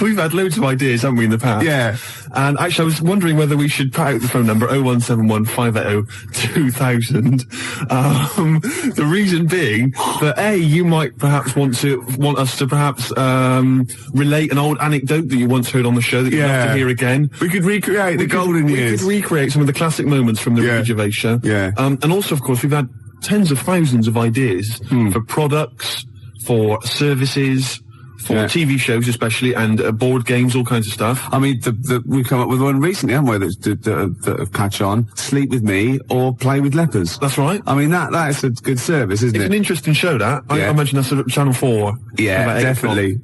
We've had loads of ideas, haven't we, in the past? Yeah. And actually, I was wondering whether we should put out the phone number 0171 580 2000. The reason being that you might perhaps want us to perhaps relate an old anecdote that you once heard on the show that you'd love to hear again. We could recreate the golden years. We could recreate some of the classic moments from the Ricky Gervais Show. Yeah. And also, of course, we've had tens of thousands of ideas for products, for services, for TV shows especially, and board games, all kinds of stuff. I mean, we've come up with one recently, haven't we, that catch on. Sleep with me or play with lepers. That's right. I mean, that is a good service, isn't it? It's an interesting show, that. I imagine that's at Channel 4. Yeah, definitely.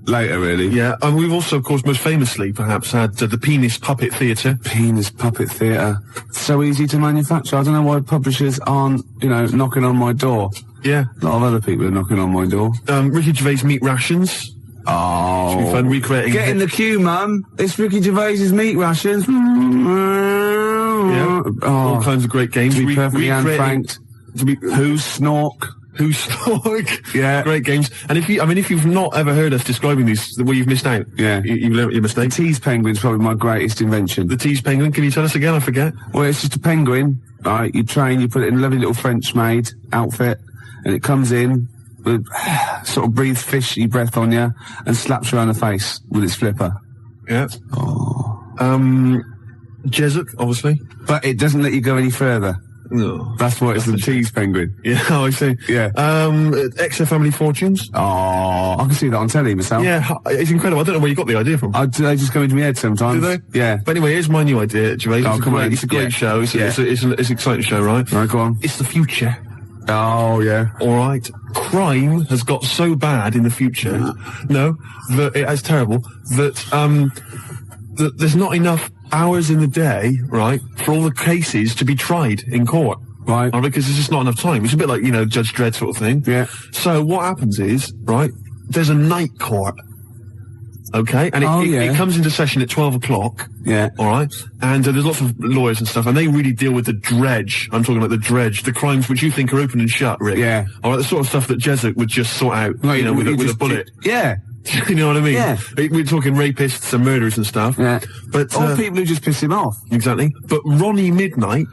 Later, really. Yeah, and we've also, of course, most famously, perhaps, had the Penis Puppet Theatre. Penis Puppet Theatre. So easy to manufacture. I don't know why publishers aren't, knocking on my door. Yeah. A lot of other people are knocking on my door. Ricky Gervais Meat Rations. Oh. Should be fun recreating. Get in the queue, Mum. It's Ricky Gervais's Meat Rations. Yeah. All kinds of great games. To be perfectly unfranked. Who's Snork? Who's Stork? Yeah. Great games. And if you've not ever heard us describing these, well, you've missed out. Yeah. You learnt your mistake. The tease penguin's probably my greatest invention. The tease penguin, can you tell us again? I forget. Well, it's just a penguin, right? You train, you put it in a lovely little French maid outfit, and it comes in, with, sort of breathes fishy breath on you, and slaps you around the face with its flipper. Yeah. Oh. Jezuk, obviously. But it doesn't let you go any further. No. That's what it's the tease penguin. Yeah, I see. Yeah. Extra Family Fortunes. Oh, I can see that on telly myself. Yeah, it's incredible. I don't know where you got the idea from. They just come into my head sometimes. Do they? Yeah. But anyway, here's my new idea, Gervais. Oh, come on. It's a great show. It's an exciting show, right? Right, go on. It's the future. Oh, yeah. All right. Crime has got so bad in the future, that it's terrible, that there's not enough hours in the day, right, for all the cases to be tried in court. Right. Because there's just not enough time. It's a bit like, Judge Dredd sort of thing. Yeah. So what happens is, right, there's a night court. Okay? And it comes into session at 12 o'clock. Yeah. All right? And there's lots of lawyers and stuff, and they really deal with the dredge. I'm talking about the dredge, the crimes which you think are open and shut, Rick. Yeah. All right, the sort of stuff that Jezuk would just sort out, with a bullet. Yeah. You know what I mean? Yeah. We're talking rapists and murderers and stuff. Yeah. But or people who just piss him off. Exactly. But Ronnie Midnight.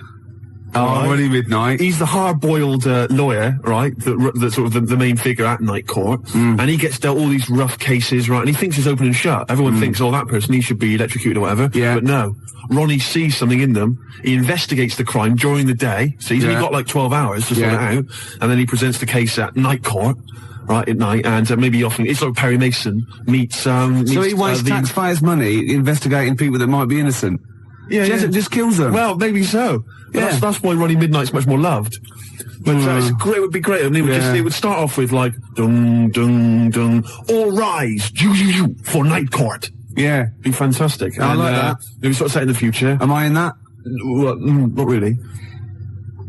Ronnie Midnight. He's the hard-boiled lawyer, right? That's sort of the main figure at Night Court. And he gets dealt all these rough cases, right? And he thinks it's open and shut. Everyone thinks, that person, he should be electrocuted or whatever. Yeah. But no. Ronnie sees something in them. He investigates the crime during the day. So he's only got like 12 hours to sort it out. And then he presents the case at Night Court. Right, at night, and maybe often, it's like Perry Mason meets, so he wastes taxpayers' money investigating people that might be innocent. Yeah, Jessup just kills them. Well, maybe so. But Yeah. that's why Ronnie Midnight's much more loved. But it would be great. And it would start off with like, dung, dung, dung, all rise, for night court. Yeah. Be fantastic. I like that. Maybe sort of set in the future. Am I in that? Well, not really.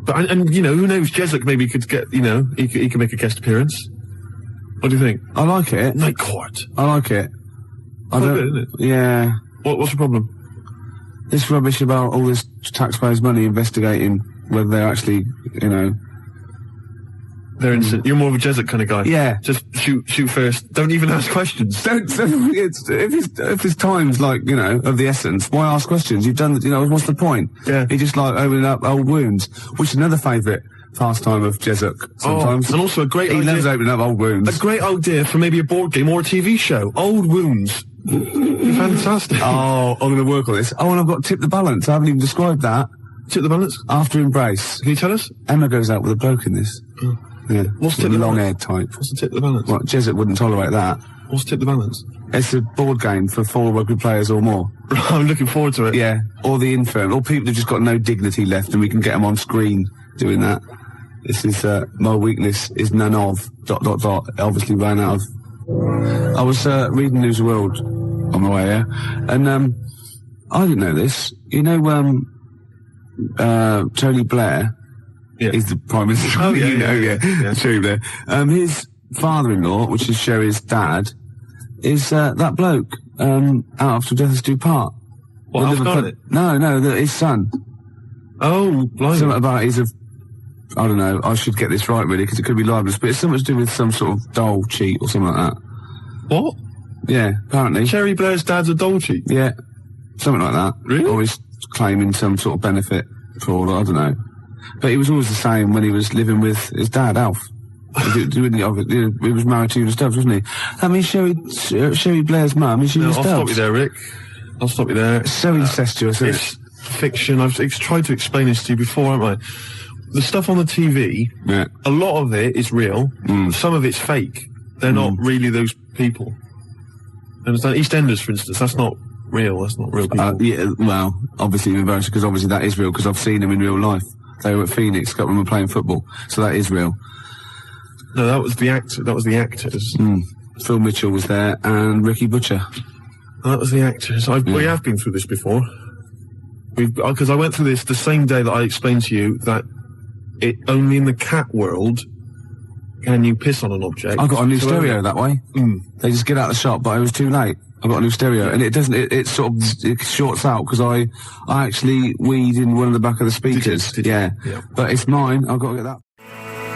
But, and you know, who knows, Jessup maybe could get, you know, he could make a guest appearance. What do you think? I like it. Night court. I like it. I Quite don't. good, isn't it? Yeah. What's the problem? This rubbish about all this taxpayers' money investigating whether they're actually, you know. They're innocent. You're more of a Jessup kind of guy. Yeah. Just shoot first. Don't even ask questions. If his time's like, you know, of the essence, why ask questions? You've done, you know, what's the point? Yeah. He just like opening up old wounds, which is another favourite pastime of Jessup sometimes. And also a great He idea. loves opening up old wounds. A great idea for maybe a board game or a TV show. Old wounds. Fantastic. Oh, I'm going to work on this. Oh, and I've got tip the balance. I haven't even described that. Tip the balance. After embrace. Can you tell us? Emma goes out with a bloke in this. Yeah. What's the tip the long-haired type. What's the tip the balance? Well, Jessup wouldn't tolerate that. What's tip the balance? It's a board game for 4 rugby players or more. I'm looking forward to it. Yeah, or the infirm, or people who've just got no dignity left, and we can get them on screen doing that. This is my weakness is none of ... Obviously ran out of. I was reading News of the World on my way here, and I didn't know this. You know, Tony Blair. Yeah. Is the Prime Minister. Oh, yeah, you know, yeah. Tony Blair. His father-in-law, which is Sherry's dad, is that bloke out after Death Us Do Part. What, Alf Garnett? No, his son. Oh, blimey. Something about he's a. I don't know. I should get this right really because it could be libelous, but it's something to do with some sort of doll cheat or something like that. What? Yeah, apparently. Cherry Blair's dad's a doll cheat? Yeah, something like that. Really? Or he's claiming some sort of benefit fraud. I don't know. But he was always the same when he was living with his dad, Alf. He was married to Una Stubbs, wasn't he? I mean, Sherry Blair's mum is Una No, Stubbs. I'll stop you there, Rick. I'll stop you there. It's so incestuous, isn't It's fiction. I've tried to explain this to you before, haven't I? The stuff on the TV, Yeah. a lot of it is real. Some of it's fake. They're not really those people. Understand? EastEnders, for instance, that's not real. That's not real people. Yeah, well, obviously reverse, because obviously that is real, because I've seen them in real life. They were at Phoenix, got them playing football, so that is real. No, that was the actor. That was the actors. Phil Mitchell was there, and Ricky Butcher. That was the actors. We have been through this before. Because I went through this the same day that I explained to you that only in the cat world can you piss on an object. I got a new stereo that way. They just get out of the shop, but it was too late. I got a new stereo, and it doesn't. It sort of it shorts out because I actually weed in one of the back of the speakers. Did you? Yeah, but it's mine. I've got to get that.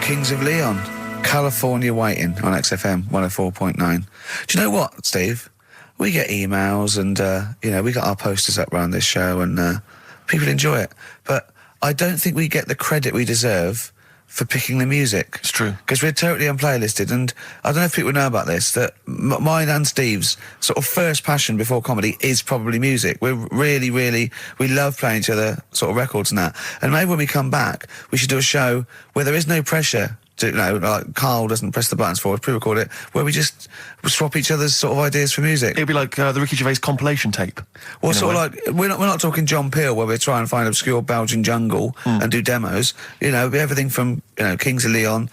Kings of Leon, California Waiting on XFM 104.9. Do you know what, Steve? We get emails and, you know, we got our posters up around this show and people enjoy it. But I don't think we get the credit we deserve for picking the music. It's true. Because we're totally unplaylisted, and I don't know if people know about this, that mine and Steve's sort of first passion before comedy is probably music. We're really, we love playing each other sort of records and that. And maybe when we come back, we should do a show where there is no pressure to, you know, like Carl doesn't press the buttons forward, pre-record it, where we just swap each other's sort of ideas for music. It'd be like the Ricky Gervais compilation tape. Well, sort of like, we're not talking John Peel, where we try and find obscure Belgian jungle and do demos. You know, everything from, you know, Kings of Leon,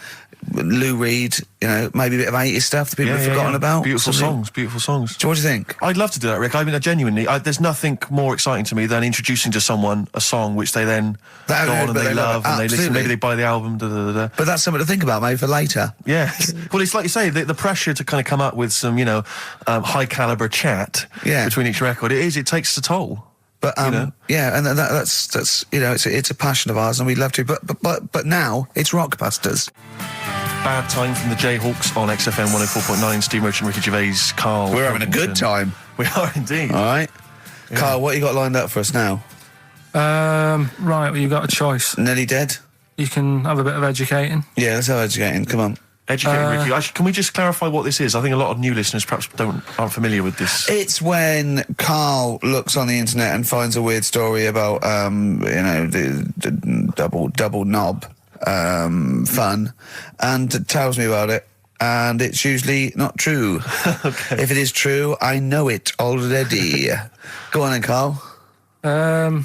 Lou Reed, you know, maybe a bit of 80s stuff that people have forgotten about. Beautiful songs. So what do you think? I'd love to do that, Rick. I mean, genuinely, there's nothing more exciting to me than introducing to someone a song which they then go on and they love and they listen. Maybe they buy the album. But that's something to think about, maybe for later. Yeah. Well, it's like you say, the pressure to kind of come up with some, you know, high caliber chat between each record. It takes a toll. But you know? yeah, and that's you know, it's a passion of ours, and we'd love to. But now it's Rockbusters. Bad Time from the Jayhawks on XFM 104.9. Steve Merchant, Ricky Gervais, Karl. We're having a good time. We are indeed. All right, Carl, what you got lined up for us now? Right, well, you've got a choice. Nearly Dead. You can have a bit of educating. Yeah, let's have educating. Come on. Educating Ricky. Can we just clarify what this is? I think a lot of new listeners perhaps aren't familiar with this. It's when Carl looks on the internet and finds a weird story about, you know, the double knob fun, and tells me about it. And it's usually not true. Okay. If it is true, I know it already. Go on then, Carl. They're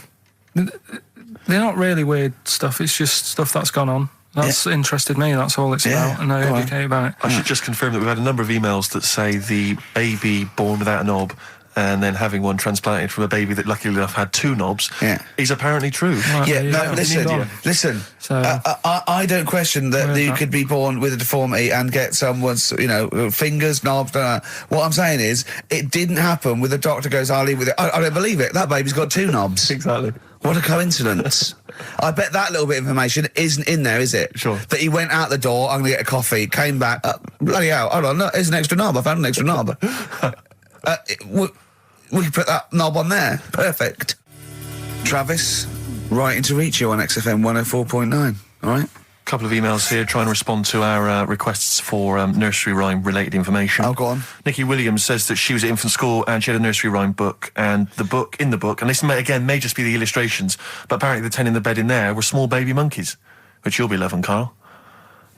not really weird stuff. It's just stuff that's gone on. That's interested me. That's all it's about, and I educate about it. I should just confirm that we've had a number of emails that say the baby born without a knob and then having one transplanted from a baby that luckily enough had 2 knobs is apparently true. Right, listen. So, I don't question that you could be born with a deformity and get someone's, fingers, knobs, what I'm saying is, it didn't happen with the doctor goes, I'll leave with it. I don't believe it. That baby's got 2 knobs. Exactly. What a coincidence. I bet that little bit of information isn't in there, is it? Sure. That he went out the door, I'm going to get a coffee, came back, bloody hell, hold on, look, here's an extra knob, I found an extra knob. We can put that knob on there. Perfect. Travis, writing to reach you on XFM 104.9, all right? Couple of emails here trying to respond to our requests for nursery rhyme related information. Oh, go on. Nikki Williams says that she was at infant school and she had a nursery rhyme book, and in the book, and this may just be the illustrations, but apparently the 10 in the bed in there were small baby monkeys, which you'll be loving, Carl.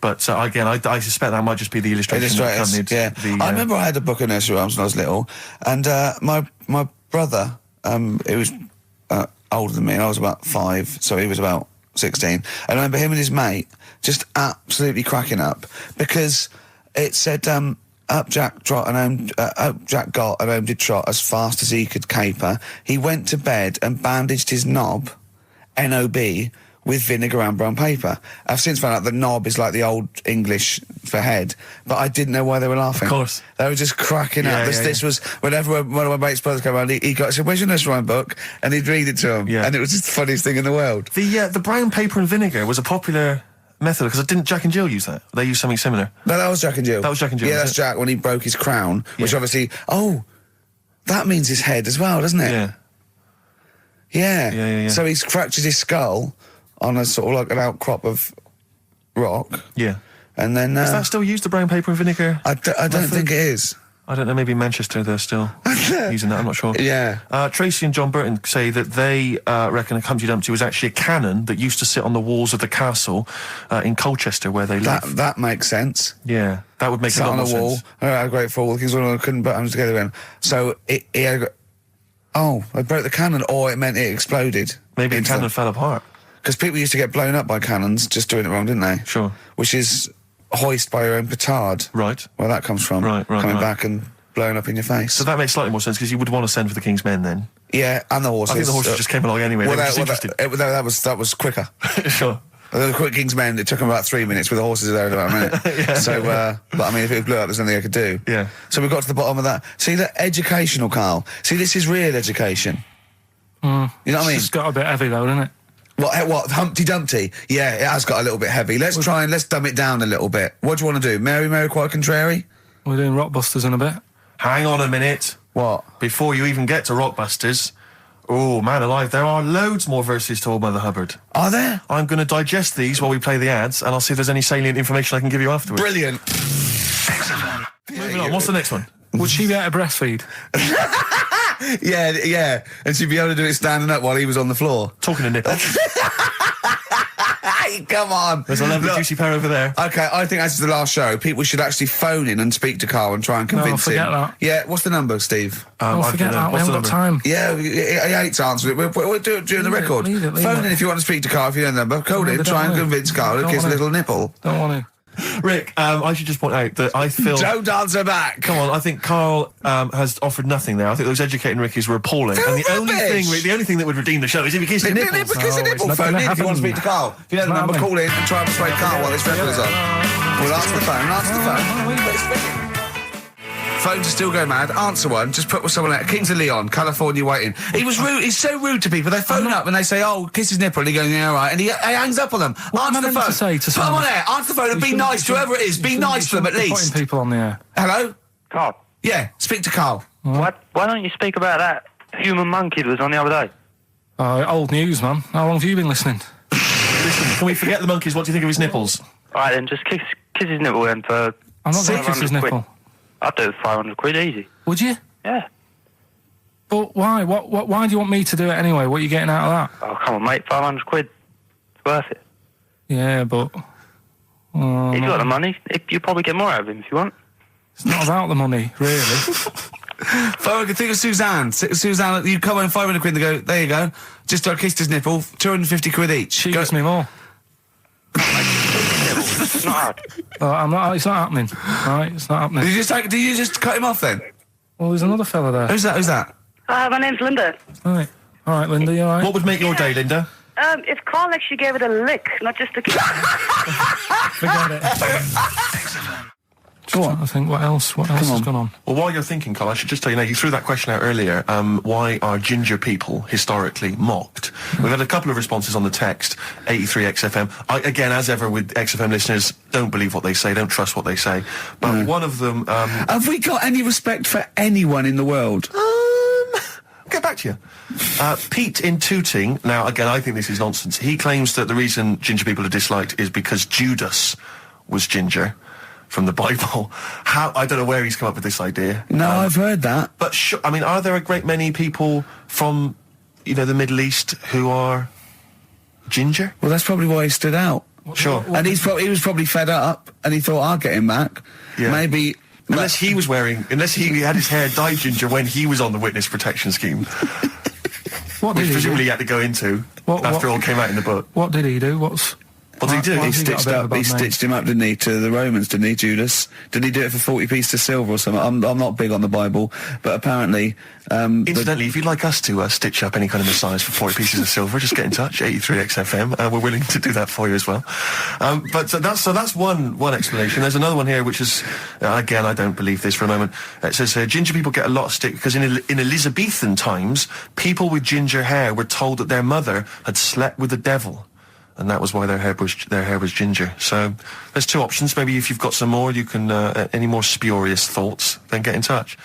But again, I suspect that might just be the illustration that accompanied I remember I had a book of nursery rhymes when I was little, and my brother, he was older than me, and I was about 5, so he was about 16, and I remember him and his mate just absolutely cracking up because it said up Jack got and home did trot as fast as he could caper. He went to bed and bandaged his knob, N-O-B, with vinegar and brown paper. I've since found out that knob is like the old English for head, but I didn't know why they were laughing. Of course. They were just cracking up. This was, whenever one of my mates' brothers came around, he said, where's your nursery rhyme book? And he'd read it to him. Yeah. And it was just the funniest thing in the world. The brown paper and vinegar was a popular method, because didn't Jack and Jill use that? They used something similar. No, that was Jack and Jill. That was Jack and Jill. Yeah, that's Jack when he broke his crown, which obviously, that means his head as well, doesn't it? Yeah. So he's fractured his skull on a sort of like an outcrop of rock. Yeah. And then... is that still used, the brown paper and vinegar? I don't think it is. I don't know, maybe in Manchester they're still using that, I'm not sure. Yeah. Tracy and John Burton say that they reckon a Humpty Dumpty was actually a cannon that used to sit on the walls of the castle in Colchester where they live. That makes sense. Yeah, that would make a lot more sense. on a wall. I had a great fall, the King's One couldn't put them together in. So it had I broke the cannon, or it meant it exploded. Maybe the cannon fell apart. Because people used to get blown up by cannons just doing it wrong, didn't they? Sure. Which is hoist by your own petard. Right. Where that comes from. Right. Coming back and blowing up in your face. So that makes slightly more sense, because you would want to send for the King's Men then. Yeah, and the horses. I think the horses just came along anyway. That was quicker. Sure. The quick King's Men, it took them about 3 minutes, with the horses there in about a minute. So, but I mean, if it blew up, there's nothing I could do. Yeah. So we got to the bottom of that. See, the educational, Carl. See, this is real education. You know what I mean? It's got a bit heavy though, doesn't it? What, Humpty Dumpty? Yeah, it has got a little bit heavy. Let's dumb it down a little bit. What do you want to do? Mary, quite contrary? We're doing Rockbusters in a bit. Hang on a minute. What? Before you even get to Rockbusters, oh, man alive, there are loads more verses to Old Mother Hubbard. Are there? I'm going to digest these while we play the ads, and I'll see if there's any salient information I can give you afterwards. Brilliant. Excellent. Moving on, what's the next one? Would she be able to breastfeed? Yeah, and she'd be able to do it standing up while he was on the floor. Talking to nipples. Hey, come on. There's a lovely juicy pair over there. Okay, I think this is the last show. People should actually phone in and speak to Carl and try and convince him. Forget that. Yeah, what's the number, Steve? Forget that. We haven't got time. Yeah, he hates to answer it. We'll do it during the record. Leave it. Phone in if you want to speak to Carl, if you know the number. Call in, try and convince Carl to kiss a little nipple. Don't want to. Rick, I should just point out that I feel... Don't answer back! Come on, I think Carl has offered nothing there. I think those educating Rickies were appalling. And the only thing that would redeem the show is if he kissed the nipples. Kiss a nipple. Phone in if you want to speak to Carl. If you know the number, call in and try and persuade Carl while this record is on. We'll answer the phone, Phones are still going mad. Answer one. Just put with someone there. Kings of Leon, California waiting. He was rude. He's so rude to people. They phone up and they say, "Oh, kiss his nipple." And he goes, "Yeah, all right." And he hangs up on them. Answer the phone. To say to put them on air. Answer the phone and be nice to whoever it is. Be nice to them at least. Putting people on the air. Hello, Carl. Yeah, speak to Carl. Why don't you speak about that human monkey that was on the other day? Old news, man. How long have you been listening? Listen, can we forget the monkeys? What do you think of his nipples? All right, then just kiss his nipple then for... I'm not going to kiss his nipple. I'd do it for 500 quid, easy. Would you? Yeah. But why? Why do you want me to do it anyway? What are you getting out of that? Oh, come on, mate. 500 quid. It's worth it. Yeah, but... He's got the money. You probably get more out of him if you want. It's not about the money, really. Think of Suzanne. Suzanne, you come home 500 quid and go, there you go. Just I kissed his nipple, 250 quid each. She gives me more. It's not. It's not happening. Right, it's not happening. Did you just cut him off then? Well, there's another fella there. Who's that? My name's Linda. Right. All right, Linda, you all right? What would make your day, Linda? If Carl actually gave it a lick, not just a kiss. Forget it. Go on. I think what else has gone on? Well, while you're thinking, Carl, I should just tell you now, you threw that question out earlier, why are ginger people historically mocked? We've had a couple of responses on the text, 83XFM. Again, as ever with XFM listeners, don't believe what they say, don't trust what they say. But one of them... Have we got any respect for anyone in the world? I'll get back to you. Pete in Tooting, now, again, I think this is nonsense. He claims that the reason ginger people are disliked is because Judas was ginger. From the Bible. I don't know where he's come up with this idea. No, I've heard that. But I mean, are there a great many people from, the Middle East who are ginger? Well, that's probably why he stood out. Sure. And he was probably fed up, and he thought, I'll get him back. Yeah. Maybe... Unless he had his hair dyed ginger when he was on the witness protection scheme. What did which he presumably do? he had to go into after it all came out in the book. What did he do? What did he do? He stitched him up, didn't he, to the Romans, didn't he, Judas? Did he do it for 40 pieces of silver or something? I'm not big on the Bible, but apparently... Incidentally, if you'd like us to stitch up any kind of Messiahs for 40 pieces of silver, just get in touch, 83XFM. We're willing to do that for you as well. But that's one explanation. There's another one here, which is, again, I don't believe this for a moment. It says, ginger people get a lot of stick because in Elizabethan times, people with ginger hair were told that their mother had slept with the devil. And that was why their hair was ginger. So there's two options. Maybe if you've got some more, you can any more spurious thoughts, then get in touch.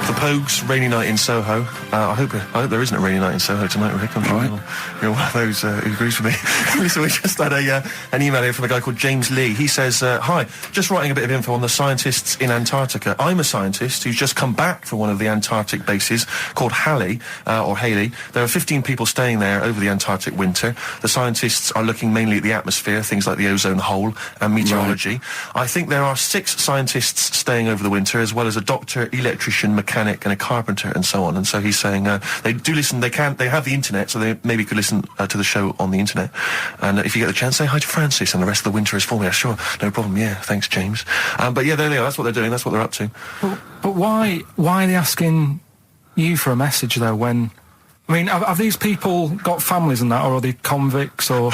The Pogues, Rainy Night in Soho. I hope there isn't a rainy night in Soho tonight, Rick. I'm sure you're one of those who agrees with me. So we just had an email here from a guy called James Lee. He says, hi, just writing a bit of info on the scientists in Antarctica. I'm a scientist who's just come back from one of the Antarctic bases called Halley, or Haley. There are 15 people staying there over the Antarctic winter. The scientists are looking mainly at the atmosphere, things like the ozone hole and meteorology. Right. I think there are 6 scientists staying over the winter, as well as a doctor, electrician, mechanic and a carpenter and so on. And so he's saying they do listen, they have the internet, so they maybe could listen to the show on the internet. And if you get the chance, say hi to Francis and the rest of the winter is for me. Sure, no problem. Yeah, thanks, James. But yeah, there they are. That's what they're doing. That's what they're up to. But why are they asking you for a message though? When I mean, have these people got families and that, or are they convicts or?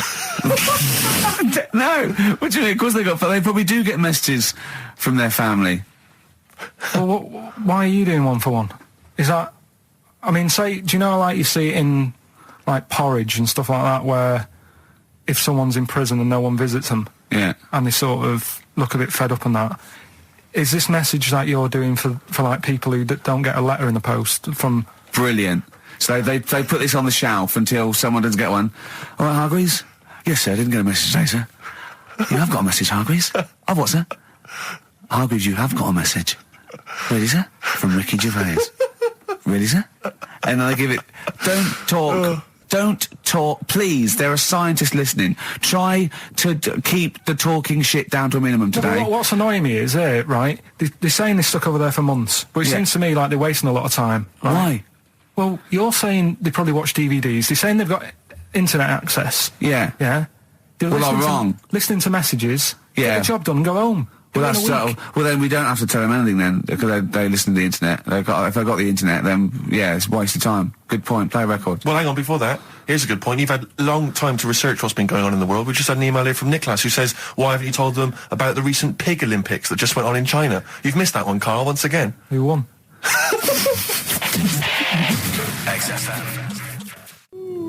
No, what do you mean? Of course they probably do get messages from their family. Well, why are you doing one for one? Is that... I mean, do you know, like, you see it in, like, Porridge and stuff like that, where if someone's in prison and no one visits them, yeah, and they sort of look a bit fed up and that, is this message that you're doing for like, people who don't get a letter in the post from... Brilliant. So they put this on the shelf until someone doesn't get one. All right, Hargreaves? Yes, sir, I didn't get a message today, sir. You have got a message, Hargreaves. I've what, sir? Hargreaves, you have got a message. Really, sir? From Ricky Gervais. Really, sir? And then they give it... Don't talk, please. There are scientists listening. Try to keep the talking shit down to a minimum today. Well, what's annoying me is, right, they're saying this stuck over there for months, but it seems to me like they're wasting a lot of time. Right? Why? Well, you're saying they probably watch DVDs. They're saying they've got internet access. Yeah. Yeah? Well, I'm wrong. Listening to messages, get the job done and go home. Well, that's so. Well, then we don't have to tell them anything then, because they listen to the internet. If they've got the internet, then yeah, it's a waste of time. Good point. Play a record. Well, hang on. Before that, here's a good point. You've had a long time to research what's been going on in the world. We just had an email here from Nicholas who says, "Why haven't you told them about the recent pig Olympics that just went on in China?" You've missed that one, Carl. Once again. Who won?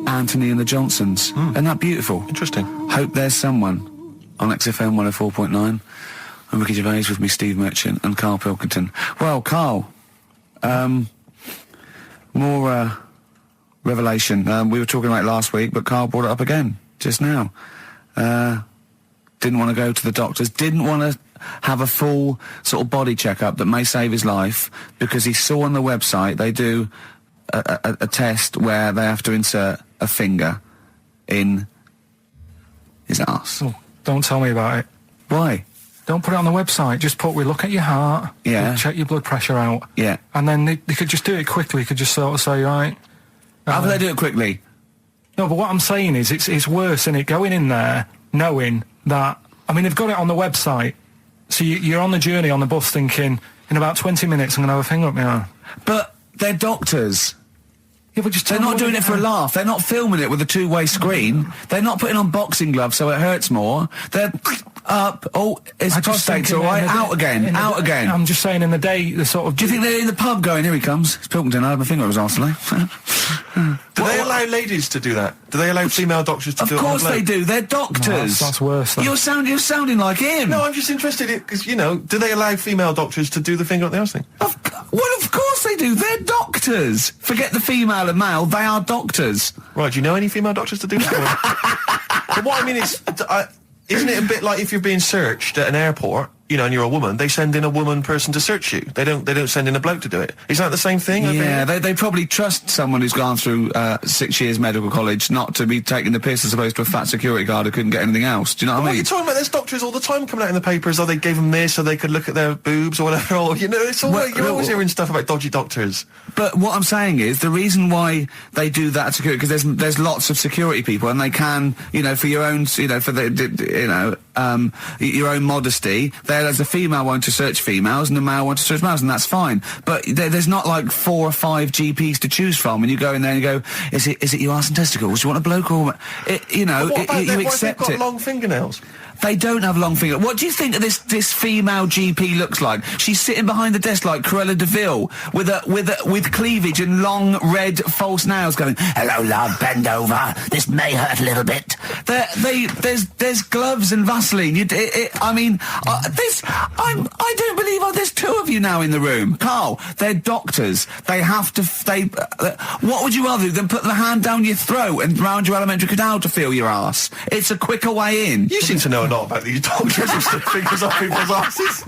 Anthony and the Johnsons. Isn't that beautiful? Interesting. Hope There's Someone on XFM 104.9. I'm Ricky Gervais with me, Steve Merchant, and Karl Pilkington. Well, Karl, more revelation. We were talking about it last week, but Karl brought it up again just now. Didn't want to go to the doctors, didn't want to have a full sort of body checkup that may save his life, because he saw on the website they do a test where they have to insert a finger in his arse. Oh, don't tell me about it. Why? Don't put it on the website. Just put, we look at your heart. Yeah. We'll check your blood pressure out. Yeah. And then they could just do it quickly. Could just sort of say, right. How do they do it quickly? No, but what I'm saying is, it's worse, isn't it? Going in there, knowing that, I mean, they've got it on the website. So you're on the journey on the bus thinking, in about 20 minutes, I'm going to have a finger up my arm. But they're doctors. Yeah, but just They're not doing it for a laugh. They're not filming it with a two-way screen. They're not putting on boxing gloves so it hurts more. They're up. Oh, it's prostate's all right. Out again. Out again. I'm just saying, in the day, the sort of. Do you think they're in the pub going, here he comes? It's Pilkington. I had my finger up his arse today. Do they allow ladies to do that? Do they allow female doctors to do it? Of course they do. They're doctors. No, that's worse. You're sounding like him. No, I'm just interested because, you know, do they allow female doctors to do the finger up the arse thing? Well, of course they do. They're doctors. Forget the female and male. They are doctors. Right, do you know any female doctors to do that? But what I mean is, isn't it a bit like if you're being searched at an airport, you know, and you're a woman, they send in a woman person to search you. They don't send in a bloke to do it. Is that the same thing? Yeah, they probably trust someone who's gone through 6 years medical college not to be taking the piss as opposed to a fat security guard who couldn't get anything else. Do you know what I mean? You're talking about there's doctors all the time coming out in the papers, or they gave them this so they could look at their boobs or whatever, or, you know, it's all you're always hearing stuff about dodgy doctors. But what I'm saying is, the reason why they do that at security, because there's lots of security people, and they can, you know, for your own, you know, for the, you know, your own modesty, there's a female one to search females and a male one to search males, and that's fine. But there's not like 4 or 5 GPs to choose from, and you go in there and you go, is it your arse and testicles? Do you want a bloke or you know? But what about you what accept if they've it. got long fingernails? They don't have long fingers. What do you think this female GP looks like? She's sitting behind the desk like Cruella de Vil with cleavage and long red false nails, going, "Hello, love, bend over. This may hurt a little bit." There's gloves and Vaseline. I don't believe there's 2 of you now in the room, Carl. They're doctors. They have to. What would you rather do than put the hand down your throat and round your alimentary canal to feel your ass? It's a quicker way in. You seem to know a lot about these doctors who stick fingers up people's asses.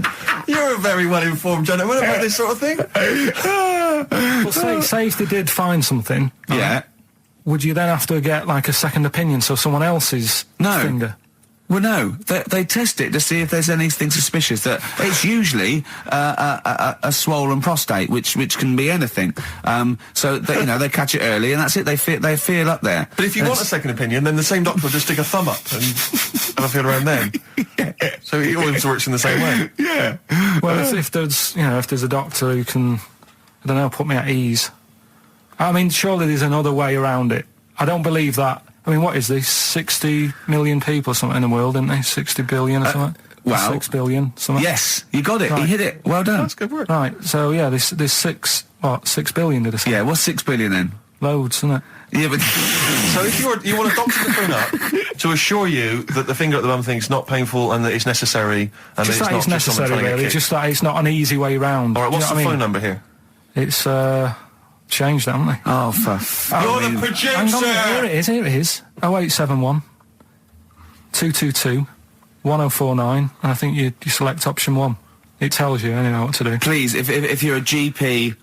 You're a very well-informed gentleman about this sort of thing. Well, say if they did find something. Yeah. Would you then have to get, like, a second opinion, so someone else's finger? Well, no. They test it to see if there's anything suspicious. That it's usually a swollen prostate, which can be anything. So they, you know, they catch it early, and that's it. They feel up there. But if you want a second opinion, then the same doctor will just stick a thumb up and have a feel around then. Yeah. So it always works in the same way. Yeah. Well, if there's a doctor who can, I don't know, put me at ease. I mean, surely there's another way around it. I don't believe that. I mean, what is this? 60 million people or something in the world, isn't they? 60 billion or something? Well, 6 billion, something? Yes, you got it. Right. You hit it. Well done. That's good work. Right, so yeah, there's 6 billion, did I say? Yeah, what's 6 billion then? Loads, isn't it? Yeah, but... So if you want a doctor to phone up to assure you that the finger at the bum thing's not painful and that it's necessary, and Just that that it's it's not just someone necessary, trying to really. get Just that it's not an easy way round. All right, what's the phone number here? It's, changed, haven't they? Oh, You're the producer! Hang on, here it is. 0871 222 1049, and I think you select option 1. It tells you anyway what to do. Please, if you're a GP,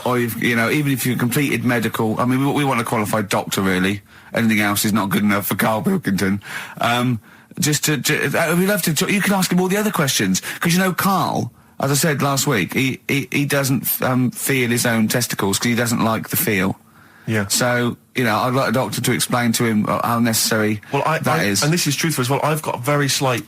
or you've, you know, even if you've completed medical, I mean, we want a qualified doctor, really. Anything else is not good enough for Karl Pilkington. We'd love to talk. You can ask him all the other questions, because, you know, Karl, as I said last week, he doesn't feel his own testicles because he doesn't like the feel. Yeah. So, you know, I'd like a doctor to explain to him how necessary that is. And this is truthful as well. I've got very slight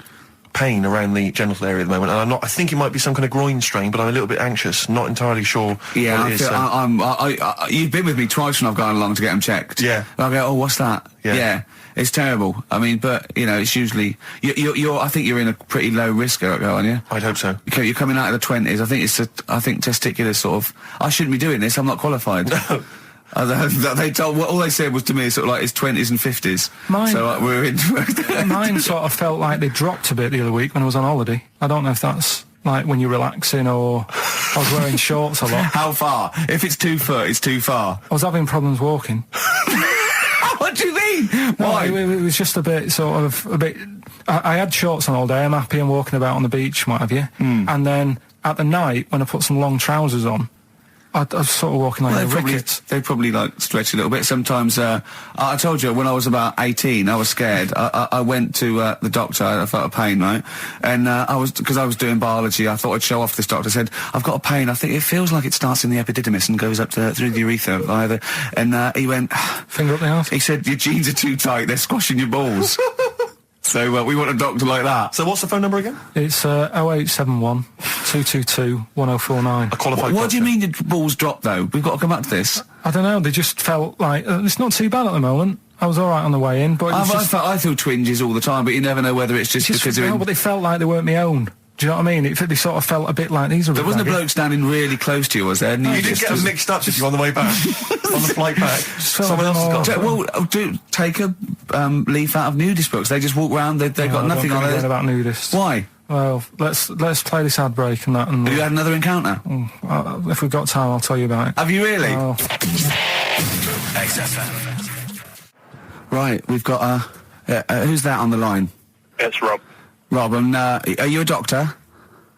pain around the genital area at the moment, and I think it might be some kind of groin strain, but I'm a little bit anxious, not entirely sure Yeah, what it is. you've been with me twice when I've gone along to get them checked. Yeah. And I go, oh, what's that? Yeah. It's terrible. I mean, but, you know, it's usually... I think you're in a pretty low risk, aren't you? I'd hope so. You're coming out of the 20s. I think testicular sort of... I shouldn't be doing this. I'm not qualified. No. All they said was to me sort of like his 20s and 50s. We're in... Mine sort of felt like they dropped a bit the other week when I was on holiday. I don't know if that's like when you're relaxing or I was wearing shorts a lot. How far? If it's 2 foot, it's too far. I was having problems walking. What do you mean? Why? No, it was just a bit, I had shorts on all day, I'm happy and walking about on the beach and what have you. And then at the night, when I put some long trousers on, I was sort of walking like a rickets. They probably like stretch a little bit. Sometimes, I told you when I was about 18, I was scared. I went to the doctor. I felt a pain, right? And because I was doing biology, I thought I'd show off this doctor. I said, I've got a pain. I think it feels like it starts in the epididymis and goes up through the urethra via the. And he went, finger up the arse. He said, your jeans are too tight. They're squashing your balls. So we want a doctor like that. So what's the phone number again? It's 0871 222 1049. A qualified What doctor. do you mean your balls dropped, though? We've got to come back to this. I don't know, they just felt like... it's not too bad at the moment. I was alright on the way in, but it was I feel twinges all the time, but you never know whether it's just because they're... No, but they felt like they weren't my own. Do you know what I mean? They sort of felt a bit like these are... There wasn't a bloke standing really close to you, was there? You didn't get them mixed up, did you, on the way back? On the flight back? Someone else has got... Well, take a leaf out of nudist books. They just walk around, they've got nothing on it. About nudists. Why? Well, let's play this ad break and that. And have you had another encounter? If we've got time, I'll tell you about it. Have you really? Oh. XFM. Right, we've got who's that on the line? It's Rob. Rob, and are you a doctor?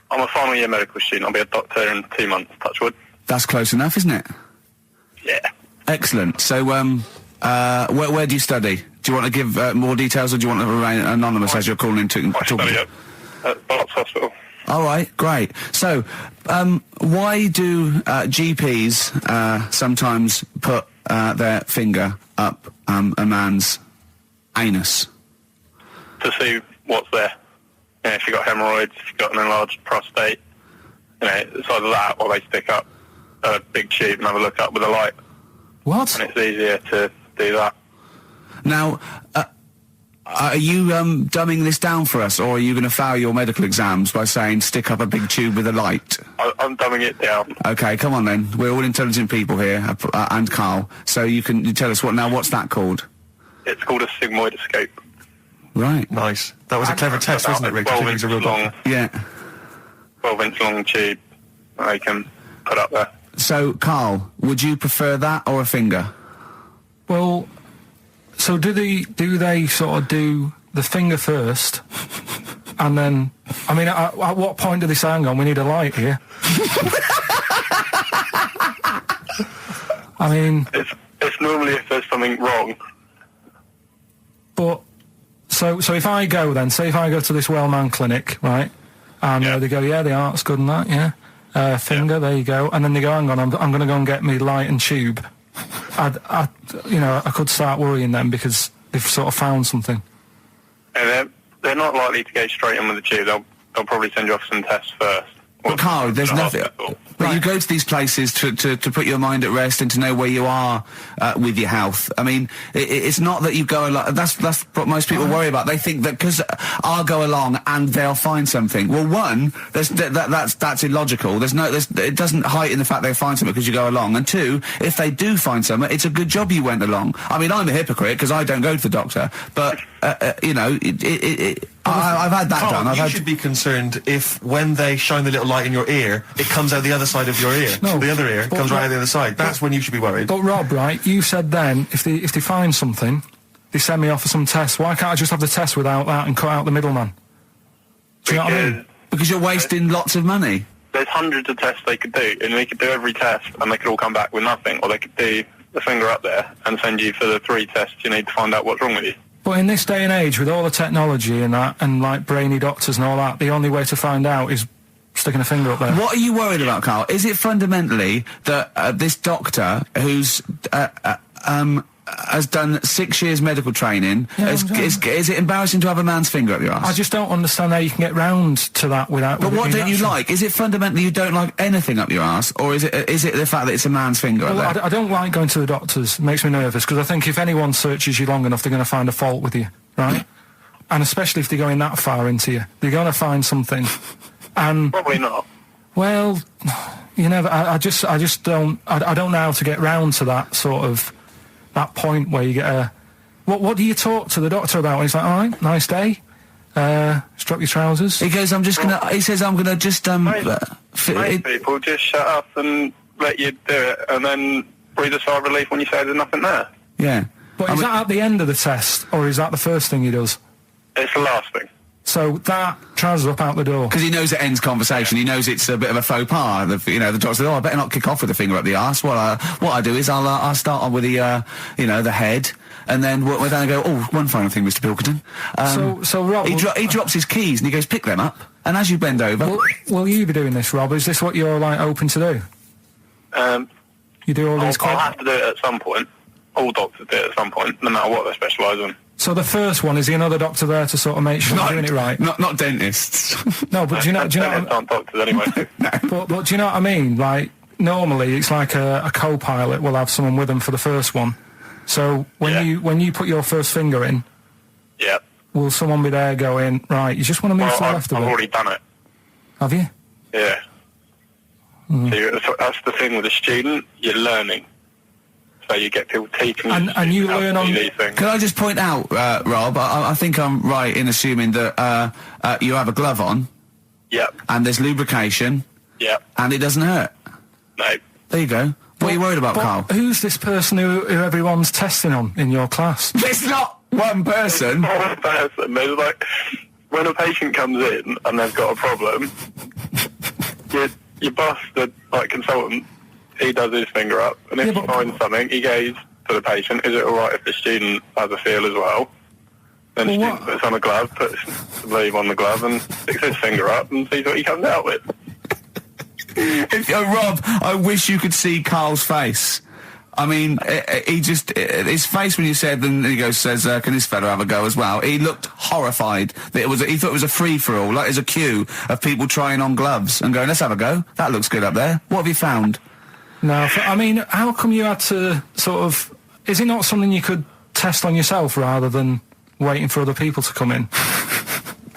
I'm a final year medical student. I'll be a doctor in 2 months, touch wood. That's close enough, isn't it? Yeah. Excellent. So, where do you study? Do you want to give more details, or do you want to remain anonymous as you're calling in to I study at Barts Hospital. All right, great. So, why do GPs sometimes put their finger up a man's anus? To see what's there. You know, if you've got hemorrhoids, if you've got an enlarged prostate, you know, it's either that or they stick up a big tube and have a look up with a light. What? And it's easier to do that. Now, are you dumbing this down for us, or are you going to fail your medical exams by saying stick up a big tube with a light? I'm dumbing it down. Okay, come on then. We're all intelligent people here, and Carl. So you tell us what's that called? It's called a sigmoidoscope. Right. Nice. That was a clever test, wasn't it, Rick? 12 inch long. Yeah. 12 inch long tube they can put up there. So, Carl, would you prefer that or a finger? Well, so do they sort of do the finger first, and then, I mean, at what point do they say, hang on, we need a light here? I mean... It's normally if there's something wrong. But, so if I go then, say if I go to this Wellman clinic, right, and they go, yeah, the art's good and that, yeah, finger, there you go, and then they go, hang on, I'm going to go and get me light and tube. I could start worrying then because they've sort of found something. And they're not likely to go straight in with the tube. They'll probably send you off some tests first. But Carl, there's nothing. But you go to these places to put your mind at rest and to know where you are with your health. I mean, it's not that you go along. That's what most people worry about. They think that because I'll go along and they'll find something. Well, one, that's illogical. It doesn't heighten the fact they'll find something because you go along. And two, if they do find something, it's a good job you went along. I mean, I'm a hypocrite because I don't go to the doctor, but I've had that done. You should be concerned if when they shine the little light in your ear, it comes out the other side of your ear. No, the other ear comes right out the other side. That's when you should be worried. But Rob, right, you said then, if they find something, they send me off for some tests. Why can't I just have the test without that and cut out the middleman? Do you know what I mean? Because you're wasting lots of money. There's hundreds of tests they could do, and they could do every test, and they could all come back with nothing, or they could do the finger up there and send you for the 3 tests you need to find out what's wrong with you. But in this day and age, with all the technology and that, and like brainy doctors and all that, the only way to find out is sticking a finger up there. What are you worried about, Carl? Is it fundamentally that this doctor who's has done 6 years medical training, is it embarrassing to have a man's finger up your ass? I just don't understand how you can get round to that without... But what don't you like? Is it fundamentally you don't like anything up your ass, or is it the fact that it's a man's finger up there? I don't like going to the doctors. It makes me nervous, because I think if anyone searches you long enough, they're going to find a fault with you, right? And especially if they're going that far into you. They're going to find something. And probably not. Well, you never... I just don't... I don't know how to get round to that sort of... that point where you get a... What do you talk to the doctor about? And he's like, all right, nice day. Strap your trousers. He goes, he says, I'm gonna just, Most people just shut up and let you do it, and then breathe a sigh of relief when you say there's nothing there. Yeah. But is that at the end of the test, or is that the first thing he does? It's the last thing. So that trousers up out the door. Because he knows it ends conversation. He knows it's a bit of a faux pas. The doctor says, "Oh, I better not kick off with the finger up the arse." Well, what I do is I'll start on with the the head, and then we'll then go, "Oh, one final thing, Mr. Pilkington." So Rob, he drops his keys and he goes, "Pick them up." And as you bend over, will you be doing this, Rob? Is this what you're like open to do? You do all these. I'll have to do it at some point. All doctors do it at some point, no matter what they specialise in. So the first one, is the another doctor there to sort of make sure you're doing it right? Not dentists. No, but do you know? Aren't doctors anyway. But do you know what I mean? Like, normally it's like a co-pilot will have someone with them for the first one. So when you put your first finger in, will someone be there going, right, you just want to move to the left of it? I've already done it. Have you? Yeah. So that's the thing with a student, you're learning. So you get people teaching and you learn on these things. Can I just point out, Rob, I think I'm right in assuming that you have a glove on. Yep. And there's lubrication. Yep. And it doesn't hurt. No. There you go. What are you worried about, Carl? Who's this person who everyone's testing on in your class? It's not one person. It's not one person. There's like, when a patient comes in and they've got a problem, your boss, the consultant, he does his finger up, and if he finds something, he goes to the patient, is it alright if the student has a feel as well? Then the student puts on a glove, puts the bleed on the glove, and sticks his finger up and sees what he comes out with. Rob, I wish you could see Carl's face. I mean, his face when you said, and he says, can this fella have a go as well? He looked horrified. That he thought it was a free-for-all, like there's a queue of people trying on gloves and going, let's have a go. That looks good up there. What have you found? No, I mean, how come you had to sort of... Is it not something you could test on yourself rather than waiting for other people to come in?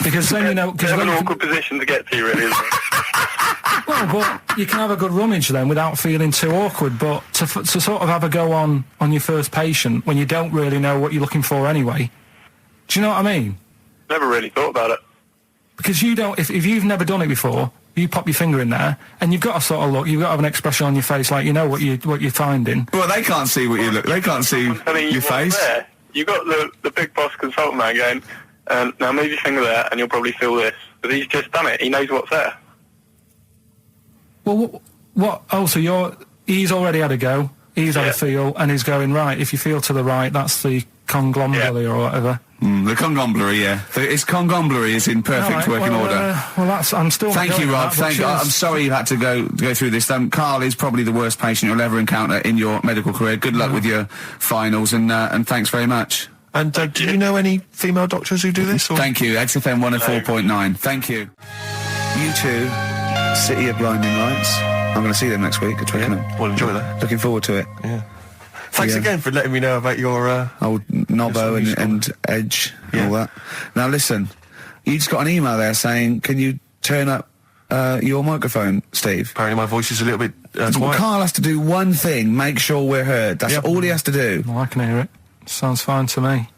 Because then, you know... It's an awkward position to get to, really, isn't it? Well, but you can have a good rummage then without feeling too awkward, but to sort of have a go on your first patient when you don't really know what you're looking for anyway, do you know what I mean? Never really thought about it. Because you don't... If you've never done it before... You pop your finger in there, and you've got to sort of look. You've got to have an expression on your face, like you know what you're finding. Well, they can't see what you look. They can't see your face. There. You got the big boss consultant man going, now move your finger there, and you'll probably feel this. But he's just done it. He knows what's there. Well, what? Oh, so he's already had a go. He's had a feel, and he's going right. If you feel to the right, that's the conglomeracy or whatever. The congomblery, yeah. Its congomblery is in perfect working order. Well, that's... I'm still... Thank you, Rob. I'm sorry you had to go through this. Carl is probably the worst patient you'll ever encounter in your medical career. Good luck with your finals, and thanks very much. And do you know any female doctors who do this? Or? Thank you. XFM 104.9. Thank you. U2, City of Blinding Lights. I'm going to see them next week at Twickenham. Yeah, well, enjoy that. Looking forward to it. Yeah. Thanks again for letting me know about your... old Nobbo and Edge and all that. Now listen, you just got an email there saying, can you turn up your microphone, Steve? Apparently my voice is a little bit quiet. Carl has to do one thing, make sure we're heard. That's all he has to do. Well, I can hear it. Sounds fine to me.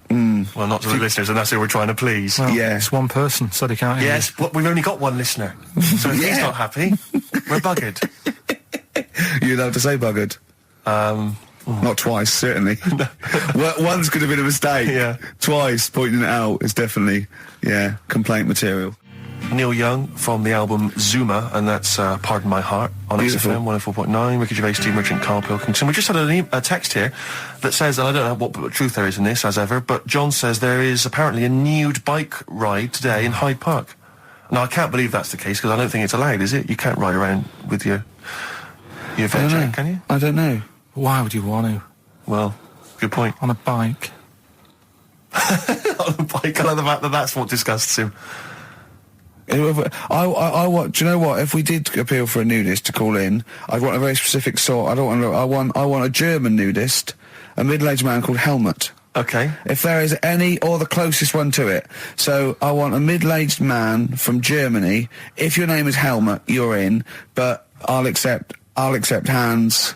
Well, not to the listeners, and that's who we're trying to please. Well, it's one person, said he can't hear. Yes, but we've only got one listener. So if he's not happy, we're buggered. You're allowed to say buggered? Not twice, certainly. Once could have been a mistake. Yeah. Twice, pointing it out is definitely, complaint material. Neil Young from the album Zuma, and that's Pardon My Heart on XFM 104.9. Ricky Gervais, Steve Merchant, Karl Pilkington. We just had a text here that says, and I don't know what truth there is in this, as ever, but John says there is apparently a nude bike ride today in Hyde Park. Now, I can't believe that's the case, because I don't think it's allowed, is it? You can't ride around with your veg jack, can you? I don't know. Why would you want to? Well, good point. On a bike. On a bike, I love the fact that that's what disgusts him. Do you know what? If we did appeal for a nudist to call in, I'd want a very specific sort. I want a German nudist, a middle-aged man called Helmut. Okay. If there is any, or the closest one to it. So I want a middle-aged man from Germany. If your name is Helmut, you're in. But I'll accept hands.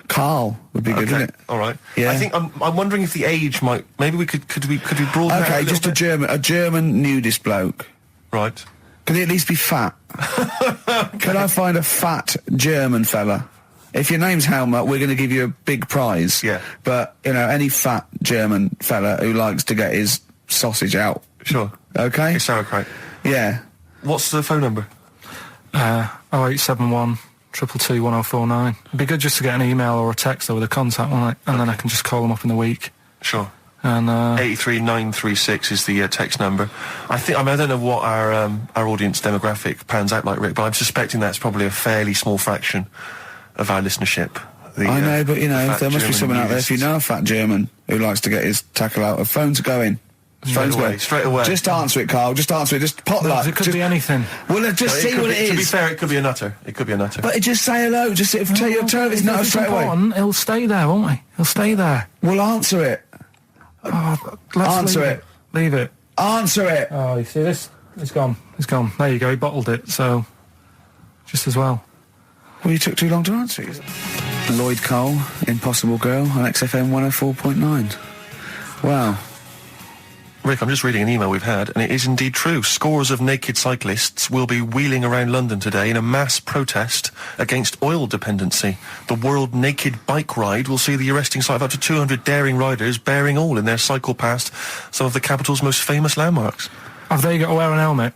Carl would be good, wouldn't it? All right. Yeah. I think I'm wondering if the age might. Maybe we could we broaden that a just bit? a German nudist bloke. Right. Can he at least be fat? Can I find a fat German fella? If your name's Helmut, we're going to give you a big prize. Yeah. But any fat German fella who likes to get his sausage out. Sure. Okay? It's sauerkraut. Yeah. What's the phone number? 0871 222 1049. It'd be good just to get an email or a text with a contact on it, and then I can just call them up in the week. Sure. And 83936 is the text number. I don't know what our audience demographic pans out like, Rick, but I'm suspecting that's probably a fairly small fraction of our listenership. I know, but you know, there must be German someone out there, if you know a fat German who likes to get his tackle out of phones going. Straight away. Just answer it, Carl. Just answer it. Just potluck. It could be anything. Well, just see what it is. To be fair, it could be a nutter. But just say hello. Just tell your turn. It's not straight away. He'll stay there, won't he? He'll stay there. Well, answer it. Answer it. Leave it. Answer it. Oh, you see this? It's gone. It's gone. There you go. He bottled it. So, just as well. Well, you took too long to answer it. Lloyd Cole, Impossible Girl, on XFM 104.9. Wow. Rick, I'm just reading an email we've had, and it is indeed true. Scores of naked cyclists will be wheeling around London today in a mass protest against oil dependency. The World Naked Bike Ride will see the arresting sight of up to 200 daring riders bearing all in their cycle past some of the capital's most famous landmarks. Have they got to wear an helmet?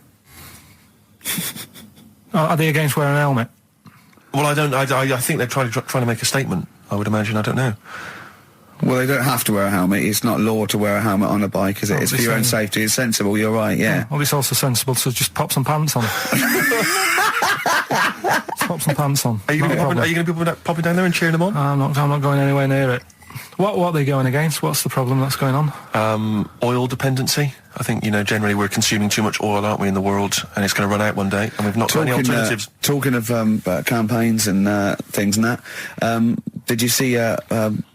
Are they against wearing an helmet? Well, I think they're trying to make a statement, I would imagine. I don't know. Well, they don't have to wear a helmet. It's not law to wear a helmet on a bike, is it? It's for your own safety. It's sensible. You're right, yeah. Well, it's also sensible to just pop some pants on. Pop some pants on. Are you going to be popping down there and cheering them on? I'm not going anywhere near it. What are they going against? What's the problem that's going on? Oil dependency. I think, generally we're consuming too much oil, aren't we, in the world, and it's going to run out one day, and we've not got any alternatives. Talking of campaigns and things and that, did you see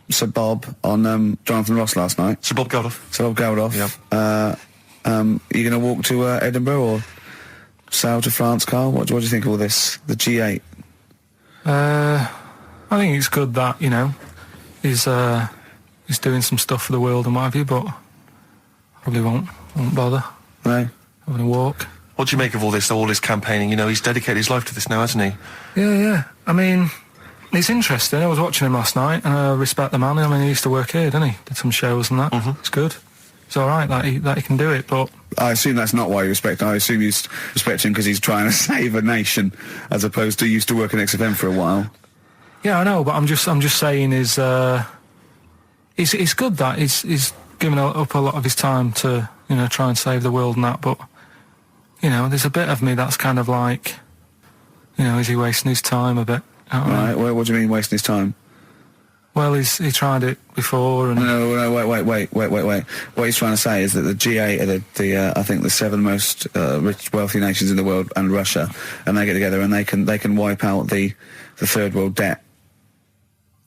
Sir Bob on Jonathan Ross last night? Sir Bob Geldof. Yeah. Are you going to walk to Edinburgh or sail to France, Carl? What do you think of all this? The G8? I think it's good that, he's doing some stuff for the world and what have you, but probably won't bother. No. Having a walk. What do you make of all this campaigning? He's dedicated his life to this now, hasn't he? Yeah. I mean, it's interesting. I was watching him last night, and I respect the man. I mean, he used to work here, didn't he? Did some shows and that. Mm-hmm. It's good. It's all right that he can do it, but... I assume that's not why you respect him. I assume you respect him because he's trying to save a nation, as opposed to used to work in XFM for a while. Yeah, I know, but I'm just saying it's good that he's given up a lot of his time to, try and save the world and that, but, there's a bit of me that's kind of like, is he wasting his time a bit? Right, what do you mean wasting his time? Well, he tried it before and... No, wait. What he's trying to say is that the G8 are I think the 7 most rich, wealthy nations in the world, and Russia, and they get together and they can wipe out the third world debt.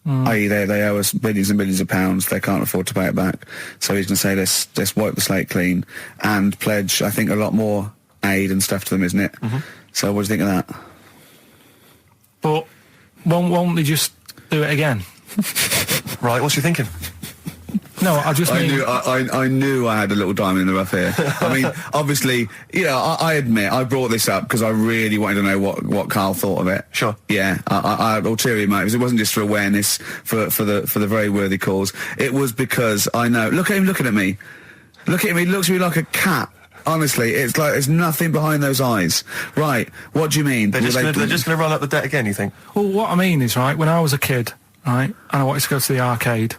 I.e. they owe us billions and billions of pounds. They can't afford to pay it back. So he's going to say, let's wipe the slate clean and pledge, I think, a lot more aid and stuff to them, isn't it? Mm-hmm. So what do you think of that? But won't they just do it again? Right, what's you thinking? No, I knew I had a little diamond in the rough here. I mean, obviously, I admit I brought this up because I really wanted to know what Carl thought of it. Sure. Yeah, I had ulterior motives. It wasn't just for awareness, for the very worthy cause. It was because I know. Look at him looking at me. Look at him. He looks at me like a cat. Honestly, it's like there's nothing behind those eyes. Right? What do you mean? They're just going to run up the debt again, you think? Well, what I mean is, right, when I was a kid, right, and I wanted to go to the arcade,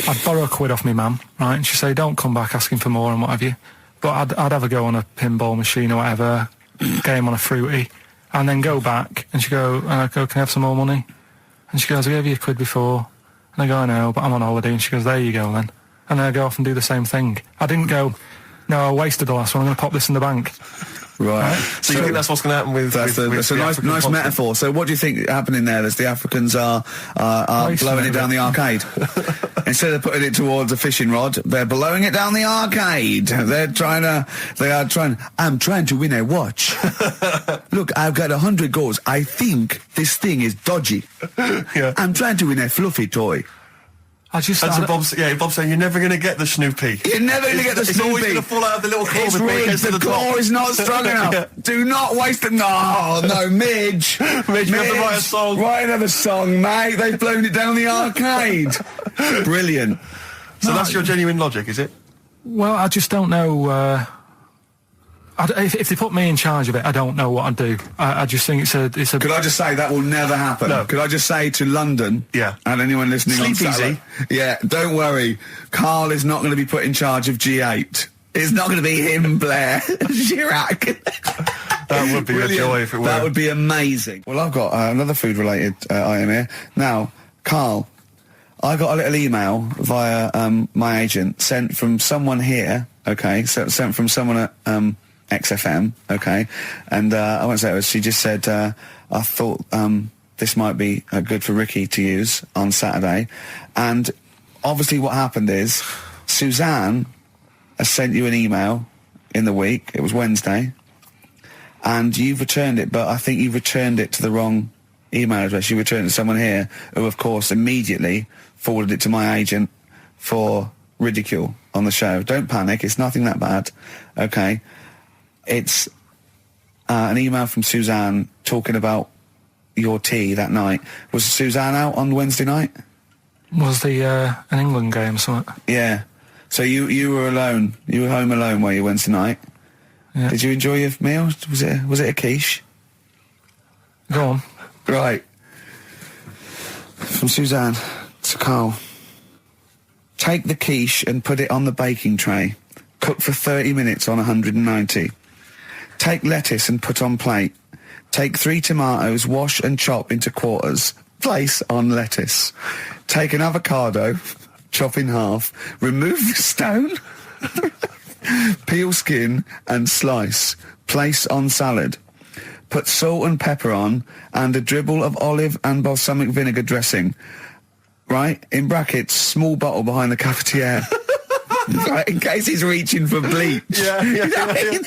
I'd borrow £1 off my mum, right, and she'd say, don't come back asking for more and what have you. But I'd have a go on a pinball machine or whatever, game on a fruity, and then go back, and she'd go, can I have some more money? And she goes, I gave you £1 before. And I go, I know, but I'm on holiday. And she goes, there you go then. And then I go off and do the same thing. I didn't go, no, I wasted the last one, I'm going to pop this in the bank. Right. So you think that's what's going to happen with... That's a nice metaphor. So what do you think happening there? As the Africans are blowing it down the arcade. Instead of putting it towards a fishing rod, they're blowing it down the arcade. I'm trying to win a watch. Look, I've got 100 goals. I think this thing is dodgy. Yeah. I'm trying to win a fluffy toy. Bob's saying you're never going to get the Snoopy. You're never going to get the Snoopy. It's always going to fall out of the little claw. It's rigged. The claw is not strong enough. Yeah. Do not waste it. No, Midge. Midge, you have to write a song. Write another song, mate. They've blown it down the arcade. Brilliant. So that's your genuine logic, is it? Well, I just don't know. If they put me in charge of it, I don't know what I'd do. I just think it's a. Could I just say that will never happen? No. Could I just say to London, and anyone listening on Sleep Saturday, easy. yeah, don't worry, Karl is not going to be put in charge of G8. It's not going to be him, Blair, Chirac. That would be a joy if it were. That would be amazing. Well, I've got another food-related item here. Now, Karl, I got a little email via my agent sent from someone here. Okay, so sent from someone at XFM, okay, and I won't say it was, she just said, I thought this might be good for Ricky to use on Saturday, and obviously what happened is Suzanne has sent you an email in the week, it was Wednesday, and you've returned it, but I think you've returned it to the wrong email address. You returned it to someone here who, of course, immediately forwarded it to my agent for ridicule on the show. Don't panic, it's nothing that bad, okay? It's an email from Suzanne talking about your tea that night. Was Suzanne out on Wednesday night? Was the an England game or something? Yeah. So you were alone. You were home alone, were you, Wednesday night? Yeah. Did you enjoy your meal? Was it a quiche? Go on. Right. From Suzanne to Karl. Take the quiche and put it on the baking tray. Cook for 30 minutes on 190. Take lettuce and put on plate. Take 3 tomatoes, wash and chop into quarters. Place on lettuce. Take an avocado, chop in half. Remove the stone. Peel skin and slice. Place on salad. Put salt and pepper on and a dribble of olive and balsamic vinegar dressing. Right? In brackets, small bottle behind the cafetiere. Right, in case he's reaching for bleach. Yeah.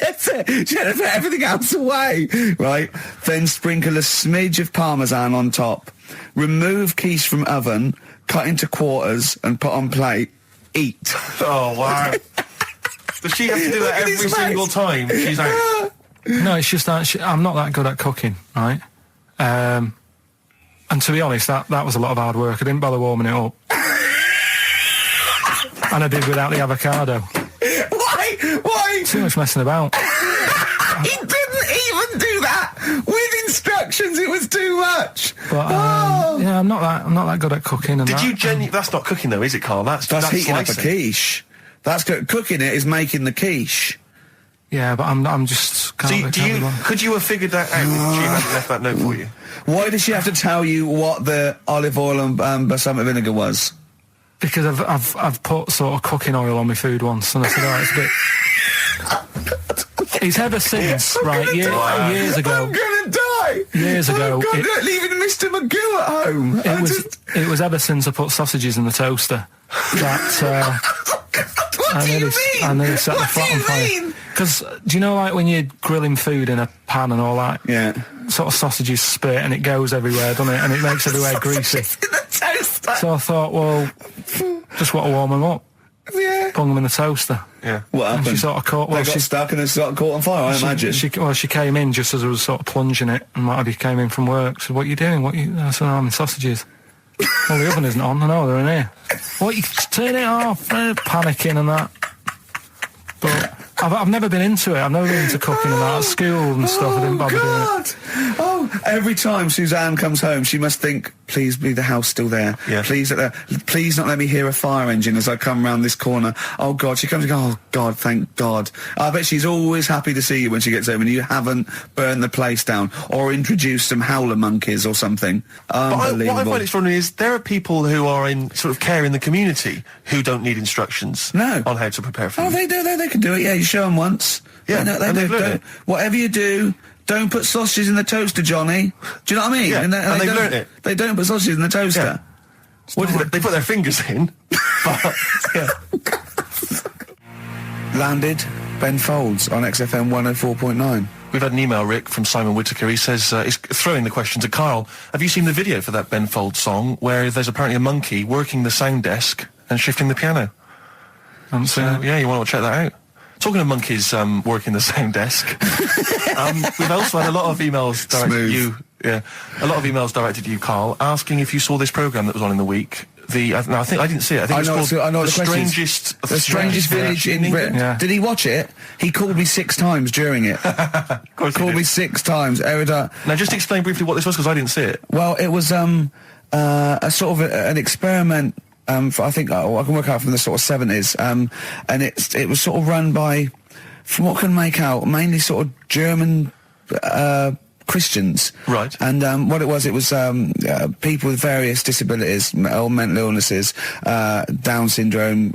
That's it. She had to put everything else away. Right? Then sprinkle a smidge of parmesan on top. Remove quiche from oven, cut into quarters and put on plate. Eat. Oh, wow. Does she have to do that every single time she's out? No, it's just that I'm not that good at cooking, right? And to be honest, that was a lot of hard work. I didn't bother warming it up. And I did without the avocado. Why? Too much messing about. He didn't even do that with instructions. It was too much. But yeah, I'm not that good at cooking. And Did you that's not cooking though, is it, Karl? That's heating up a slicing. quiche. That's cooking it is making the quiche. Yeah, but I'm just. Could you have figured that out if she hadn't left that note for you? Why did she have to tell you what the olive oil and balsamic vinegar was? Because I've put sort of cooking oil on my food once, and I said, oh, it's a bit. It's ever since, right? Years ago. I'm gonna die. Years ago. I'm leaving Mr. McGill at home. It was ever since I put sausages in the toaster that. What do you mean? I nearly set the flat on fire. Because do you know, like when you're grilling food in a pan and all that? Yeah. Sort of sausages spit and it goes everywhere, doesn't it? And it makes everywhere greasy. In the toaster. So I thought, well, just want to warm them up. Yeah. Bung them in the toaster. Yeah. What happened? And she sort of caught. Well, they got stuck and it got caught on fire. I imagine. She came in just as I was sort of plunging it, and might have came in from work. Said, "What are you doing? I said, I'm in sausages." Well, the oven isn't on. I know they're in here. What? You turn it off? Panicking and that. But I've never been into it. I've never been into cooking and that at school and stuff. I didn't bother doing it. Oh, every time Suzanne comes home, she must think, please be the house still there. Yeah. Please not let me hear a fire engine as I come round this corner. Oh, God. She comes and goes, oh, God, thank God. I bet she's always happy to see you when she gets home and you haven't burned the place down or introduced some howler monkeys or something. Unbelievable. What I find extraordinary is there are people who are in sort of care in the community who don't need instructions on how to prepare food. Oh, they do. They can do it. Yeah, you show them once. Yeah, they do. Whatever you do, don't put sausages in the toaster, Johnny. Do you know what I mean? Yeah, and they've learnt it. They don't put sausages in the toaster. Yeah. What did they put their fingers in? But, yeah. Landed Ben Folds on XFM 104.9. We've had an email, Rick, from Simon Whittaker. He says, he's throwing the question to Karl. Have you seen the video for that Ben Folds song where there's apparently a monkey working the sound desk and shifting the piano? Yeah, you want to check that out? Talking of monkeys working the sound desk, we've also had a lot of emails directed at you. Yeah, a lot of emails directed to you, Karl, asking if you saw this programme that was on in the week I think I didn't see it. I think it's called I know the the question is. strangest village in Britain. Yeah. Did he watch it? He called me 6 times during it. Of course, Called me 6 times. Now, just explain briefly what this was, because I didn't see it. Well, it was a sort of an experiment. I think I can work out from the sort of 70s. And it was sort of run by, from what I can make out, mainly sort of German Christians. Right. And what it was people with various disabilities or mental illnesses, Down syndrome,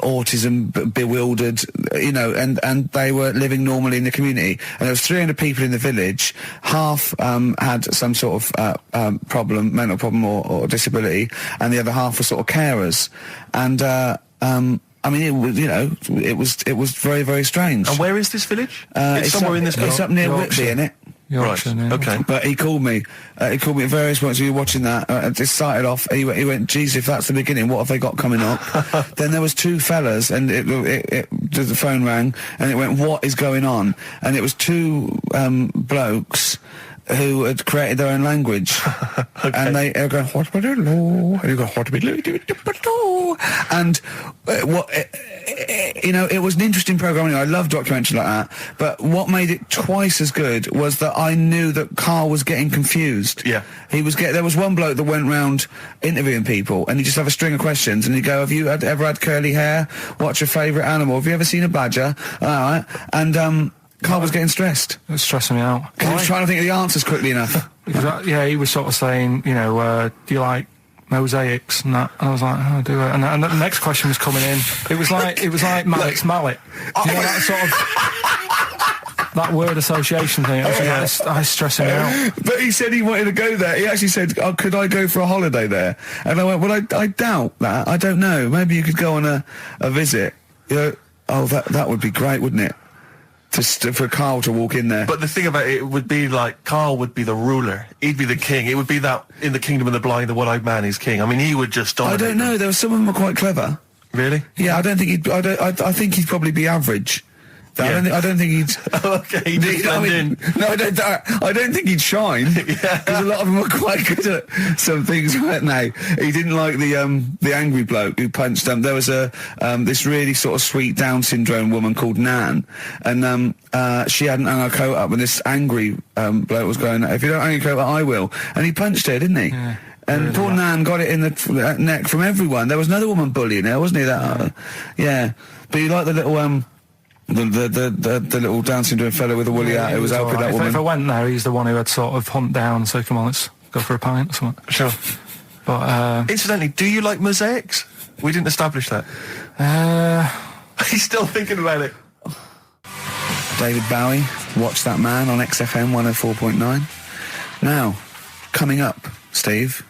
autism, bewildered, and they were living normally in the community. And there was 300 people in the village. Half had some sort of problem, mental problem or disability, and the other half were sort of carers. And I mean, it was very, very strange. And where is this village? It's somewhere in this. It's up near Yorkshire. Whitby, innit? Yorkshire, Right. yeah. Okay. But he called me. He called me at various points. We were watching that. It started off. He went, "Geez, if that's the beginning, what have they got coming up?" Then there was 2 fellas, and the phone rang, and it went, "What is going on?" And it was 2 blokes who had created their own language. Okay. And they were going, "What and you go, "What and it was an interesting program. I love documentaries like that. But what made it twice as good was that I knew that Karl was getting confused. Yeah. There was one bloke that went round interviewing people, and he'd just have a string of questions, and he'd go, "Have you ever had curly hair? What's your favourite animal? Have you ever seen a badger?" All right. And Karl was getting stressed. It was stressing me out. Because he was trying to think of the answers quickly enough. Because he was sort of saying, do you like mosaics and that? And I was like, "Oh, do I?" And the next question was coming in. It was like Mallet's mallet. Do you know that sort of that word association thing? I was stressing me out. But he said he wanted to go there. He actually said, "Could I go for a holiday there?" And I went, "Well, I doubt that. I don't know. Maybe you could go on a visit." That would be great, wouldn't it? For Karl to walk in there. But the thing about it would be like Karl would be the ruler. He'd be the king. It would be that in the kingdom of the blind, the one-eyed man is king. I mean, he would just dominate. I don't know. There were some of them were quite clever. Really? Yeah, I don't think he'd. I think he'd probably be average. I don't think he'd. Okay, he'd just blend in. No, I don't think he'd shine. Because a lot of them were quite good at some things, weren't they? He didn't like the angry bloke who punched him. There was this really sort of sweet Down syndrome woman called Nan, and she hadn't hung her coat up, and this angry bloke was going, "If you don't hang your coat up, I will." And he punched her, didn't he? Yeah. And poor Nan got it in the neck from everyone. There was another woman bullying her, wasn't he? Yeah. But you like the little the little Down syndrome fellow with the woolly hat who was helping that woman. If I went there, he's the one who had sort of hunt down, so come on, let's go for a pint or something. Sure. But incidentally, do you like mosaics? We didn't establish that. He's still thinking about it. David Bowie, Watch That Man on XFM 104.9. Now, coming up, Steve,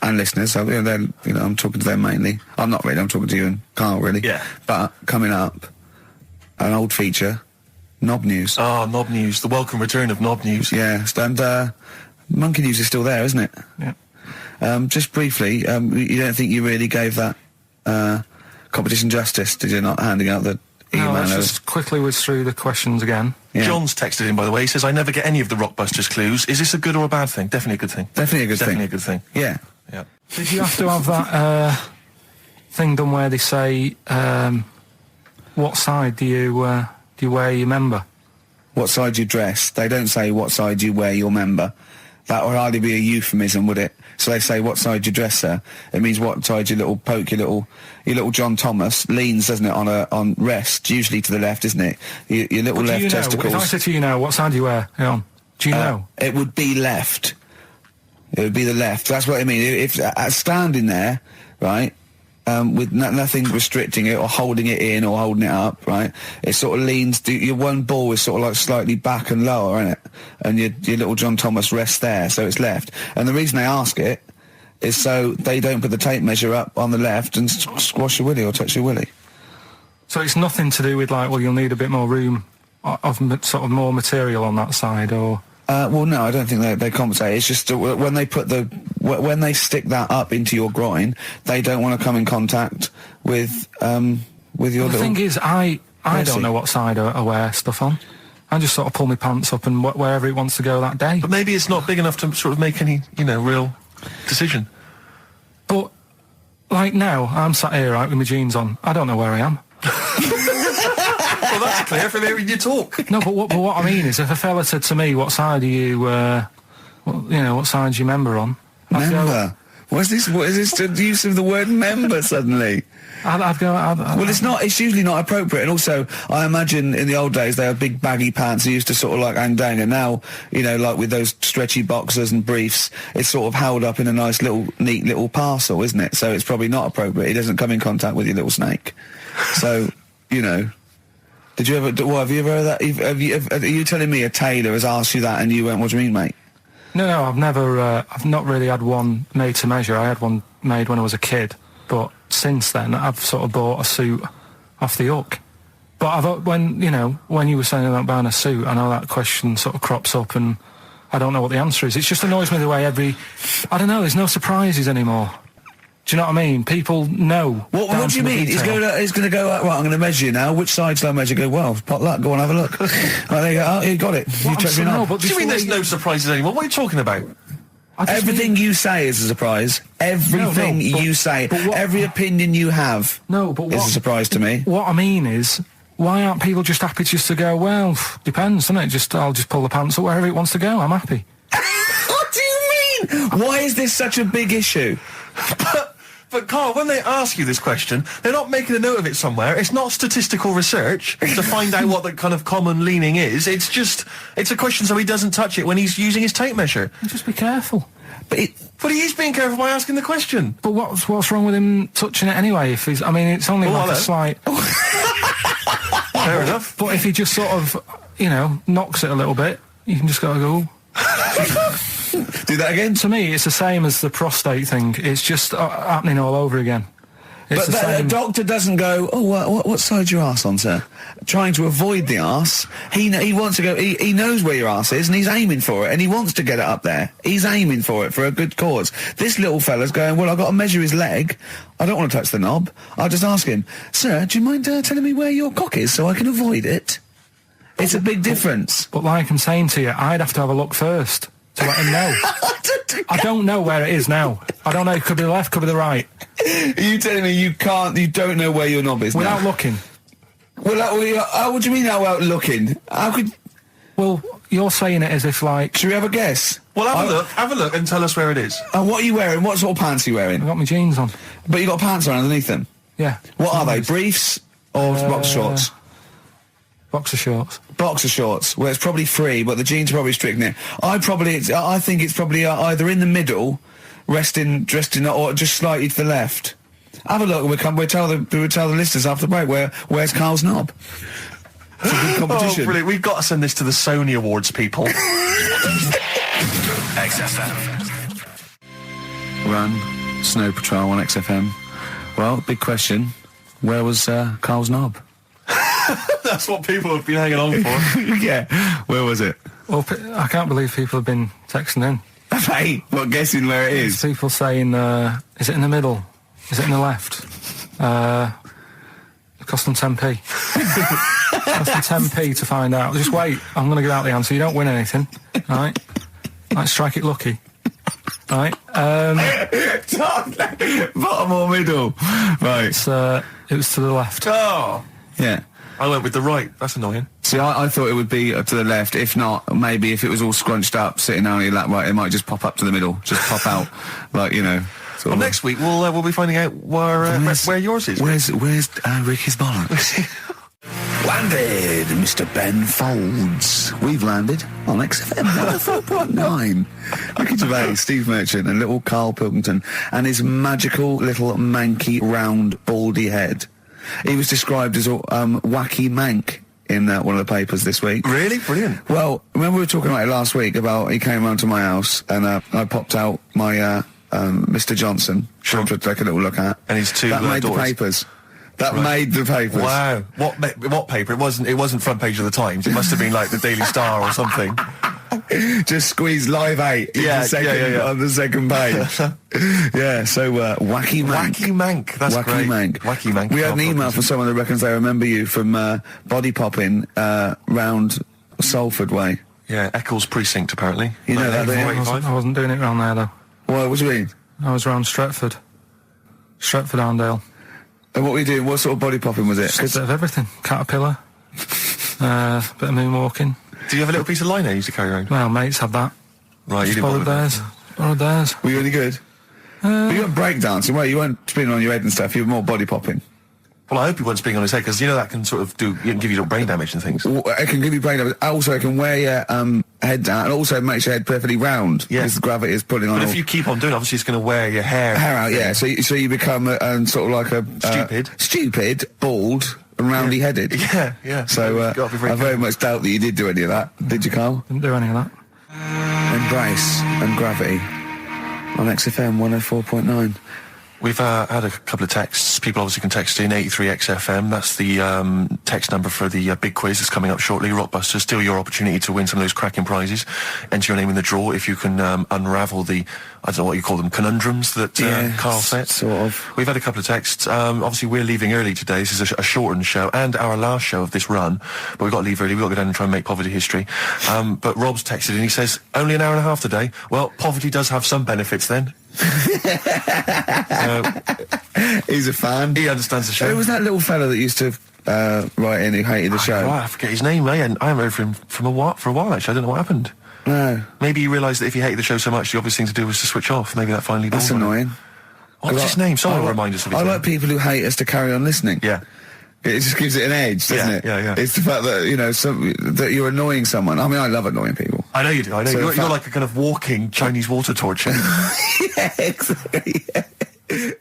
and listeners, so, I'm talking to them mainly. I'm not really, I'm talking to you and Karl, really. Yeah. But coming up, an old feature, Knob News. Oh, Knob News, the welcome return of Knob News. Yeah, and Monkey News is still there, isn't it? Yeah. Just briefly, you don't think you really gave that competition justice, did you, not handing out the email? No, let's just quickly whiz through the questions again. Yeah. John's texted in, by the way. He says, "I never get any of the Rockbusters clues. Is this a good or a bad thing?" Definitely a good thing. Definitely a good thing. Definitely a good thing. Yeah. Yeah. Did you have to have that thing done where they say, what side do you wear your member? What side you dress? They don't say what side you wear your member. That would hardly be a euphemism, would it? So they say what side you dress, sir. It means what side your little poke, your little John Thomas leans, doesn't it, on rest, usually to the left, isn't it? Your little left testicles. If I said to you now, what side do you wear it on? Do you know? It would be left. It would be the left. That's what I mean. If standing there, right, with nothing restricting it or holding it in or holding it up, right, it sort of leans. Your one ball is sort of like slightly back and lower, isn't it? And your little John Thomas rests there, so it's left. And the reason they ask it is so they don't put the tape measure up on the left and squash your willy or touch your willy. So it's nothing to do with like, well, you'll need a bit more room of sort of more material on that side, or. Well, no, I don't think they compensate. It's just when they put when they stick that up into your groin, they don't want to come in contact with your little. The thing is, I don't know what side I wear stuff on. I just sort of pull my pants up and wherever it wants to go that day. But maybe it's not big enough to sort of make any, real decision. But, like now, I'm sat here, right, with my jeans on. I don't know where I am. Well, that's clear from hearing you talk. No, but what I mean is, if a fella said to me, what side are you, what side do you member on? Member? What is this the use of the word member suddenly? I'd go... Well, it's usually not appropriate, and also, I imagine in the old days they had big baggy pants that used to sort of like hang down, and now, you know, like with those stretchy boxers and briefs, it's sort of held up in a nice little, neat little parcel, isn't it? So it's probably not appropriate. It doesn't come in contact with your little snake. So, you know... Did you ever... have you ever heard that? Are you telling me a tailor has asked you that and you went, what do you mean, mate? No, I've never... I've not really had one made to measure. I had one made when I was a kid, but since then I've sort of bought a suit off the hook. But when you were saying about buying a suit, I know that question sort of crops up and I don't know what the answer is. It just annoys me the way I don't know, there's no surprises anymore. Do you know what I mean? People know. What do you mean? He's going to go, right, I'm going to measure you now. Which side shall I measure? Go, well, pot luck, go on, have a look. Right, there you go. Oh, you got it. You checked me out. What do you mean there's no surprises anymore? What are you talking about? Everything you say is a surprise. Everything you say, every opinion you have is a surprise to me. What I mean is, why aren't people just happy just to go, well, depends, doesn't it? I'll just pull the pants up wherever it wants to go. I'm happy. What do you mean? Why is this such a big issue? But Carl, when they ask you this question, they're not making a note of it somewhere. It's not statistical research to find out what the kind of common leaning is. It's a question so he doesn't touch it when he's using his tape measure. Just be careful. But he is being careful by asking the question. But what's wrong with him touching it anyway? If he's, I mean, it's only like a slight... Fair enough. But if he just sort of, knocks it a little bit, you can just go... Do that again? To me, it's the same as the prostate thing. It's just happening all over again. But a doctor doesn't go, oh, what side's your arse on, sir? Trying to avoid the arse. He wants to go, he knows where your arse is and he's aiming for it and he wants to get it up there. He's aiming for it for a good cause. This little fella's going, well, I've got to measure his leg. I don't want to touch the knob. I'll just ask him, sir, do you mind telling me where your cock is so I can avoid it? It's a big difference. But like I'm saying to you, I'd have to have a look first to let him know. I don't know where it is now. I don't know. It could be the left, could be the right. Are you telling me you don't know where your knob is without looking? Well, what do you mean without looking? How could... Well, you're saying it as if like... Should we have a guess? Well, have a look and tell us where it is. What are you wearing? What sort of pants are you wearing? I've got my jeans on. But you got pants on underneath them? Yeah. What are they? Briefs or boxer shorts? Boxer shorts. Boxer shorts. Well, it's probably free, but the jeans are probably strict in it. I think it's probably either in the middle, dressed in, or just slightly to the left. Have a look. We'll tell the listeners after the break where's Carl's knob. It's a good competition. Oh, brilliant! We've got to send this to the Sony Awards people. XFM. Run, Snow Patrol on XFM. Well, big question. Where was Carl's knob? That's what people have been hanging on for. Yeah. Where was it? Well, I can't believe people have been texting in. Hey, what, guessing where it is? People saying, is it in the middle? Is it in the left? It cost them 10p. Cost them 10p to find out. Just wait, I'm going to give out the answer. You don't win anything, right? Like, strike it lucky. Right? Bottom or middle? Right. It was to the left. Oh! Yeah. I went with the right. That's annoying. See, I thought it would be to the left. If not, maybe if it was all scrunched up, sitting down on your lap, right, it might just pop up to the middle. Just pop out, like, Well, next week we'll be finding out where yours is. Where's Ricky's bollocks? Landed, Mr. Ben Folds. We've landed on XFM 104.9. Ricky Gervais, Steve Merchant, and little Karl Pilkington, and his magical little manky round baldy head. He was described as a wacky mank in one of the papers this week. Really? Brilliant. Well, remember we were talking about it last week about he came round to my house and I popped out my Mr. Johnson, showed him to take a little look at. And his two that made daughters. The papers. That made the papers. Wow. What paper? It wasn't front page of the Times. It must have been like the Daily Star or something. Just squeeze Live 8 on the second page. Yeah, so Wacky Mank. Wacky Mank, that's Wacky great. Mank. Wacky Mank. We had an email from someone that reckons they remember you from body popping round Salford Way. Yeah, Eccles Precinct, apparently. You know that, I wasn't doing it round there, though. What do you mean? I was round Stretford. Straight for Darndale. And what were you doing? What sort of body popping was it? Just a bit of everything. Caterpillar. Bit of moonwalking. Do you have a little piece of line there you used to carry around? Well, mates had that. Right, you didn't bother with that. Borrowed theirs. Were you any good? But you weren't breakdancing, well, you weren't spinning on your head and stuff, you were more body popping. Well, I hope he wasn't spinning on his head, because you know that can sort of give you little brain damage and things. Well, it can give you brain damage. Also, it can wear your head down, and also it makes your head perfectly round. Yeah. Because the gravity is pulling on. But if you keep on doing it, obviously it's going to wear your hair out, yeah. So you become sort of like a... stupid, bald, and roundy-headed. Yeah, yeah. So I very much doubt that you did do any of that. Did you, Carl? Didn't do any of that. Embrace and Gravity on XFM 104.9. We've had a couple of texts. People obviously can text in 83XFM. That's the text number for the big quiz that's coming up shortly. Rockbusters, still your opportunity to win some of those cracking prizes. Enter your name in the draw if you can unravel the, I don't know what you call them, conundrums that Carl set. Sort of. We've had a couple of texts. Obviously, we're leaving early today. This is a shortened show and our last show of this run. But we've got to leave early. We've got to go down and try and make poverty history. But Rob's texted and he says, only an hour and a half today. Well, poverty does have some benefits then. He's a fan. He understands the show. Who was that little fella that used to write in who hated the show? I forget his name. I haven't heard from him for a while actually. I don't know what happened. No. Maybe he realised that if he hated the show so much, the obvious thing to do was to switch off. Maybe that finally dawned That's on him. annoying. What's his name? Someone will remind us of his name. I like people who hate us to carry on listening. Yeah. It just gives it an edge, doesn't it? Yeah. It's the fact that, that you're annoying someone. I mean, I love annoying people. I know you do. I know. So you're like a kind of walking Chinese water torch. Yeah, exactly.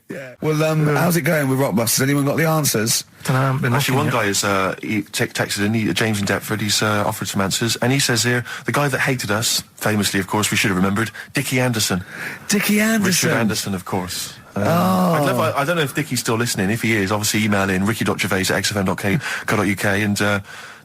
Yeah. Well, how's it going with Rockbusters? Anyone got the answers? Actually, one guy has texted in, James in Deptford, he's offered some answers, and he says here, the guy that hated us, famously, of course, we should have remembered, Dickie Anderson. Dickie Anderson? Richard Anderson, of course. I don't know if Dickie's still listening. If he is, obviously email in ricky.gervais@xfm.co.uk and tell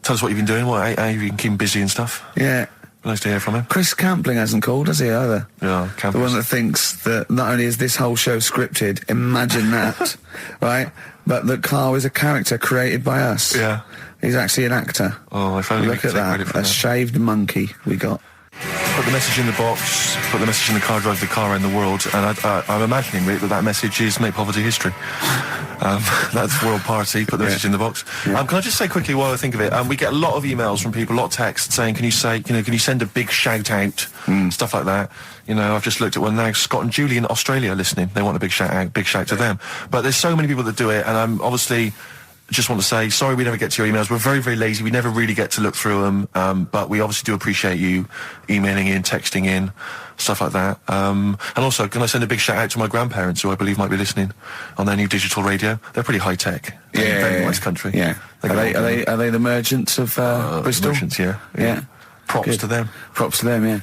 us what you've been doing, how you've been keeping busy and stuff. Yeah. Nice to hear from him. Chris Campling hasn't called, has he, either? Yeah, Campling. The one that thinks that not only is this whole show scripted, imagine that, right? But that Carl is a character created by us. Yeah. He's actually an actor. Oh, if only we Look could at take credit that. for A that. shaved monkey we got. Put the message in the box, put the message in the car, drive the car around the world, and I'm imagining that message is make poverty history. That's World Party, put the message in the box. Yeah. Can I just say quickly while I think of it, we get a lot of emails from people, a lot of texts saying, can you send a big shout out, stuff like that. I've just looked at one now, Scott and Julie in Australia listening, they want a big shout out, big shout to them. But there's so many people that do it, and I'm obviously... just want to say, sorry we never get to your emails. We're very, very lazy. We never really get to look through them. But we obviously do appreciate you emailing in, texting in, stuff like that. And also, can I send a big shout out to my grandparents, who I believe might be listening on their new digital radio? They're pretty high tech. Very nice country. Yeah. Are they the merchants of Bristol? Merchants, yeah. Props to them. Props to them, yeah.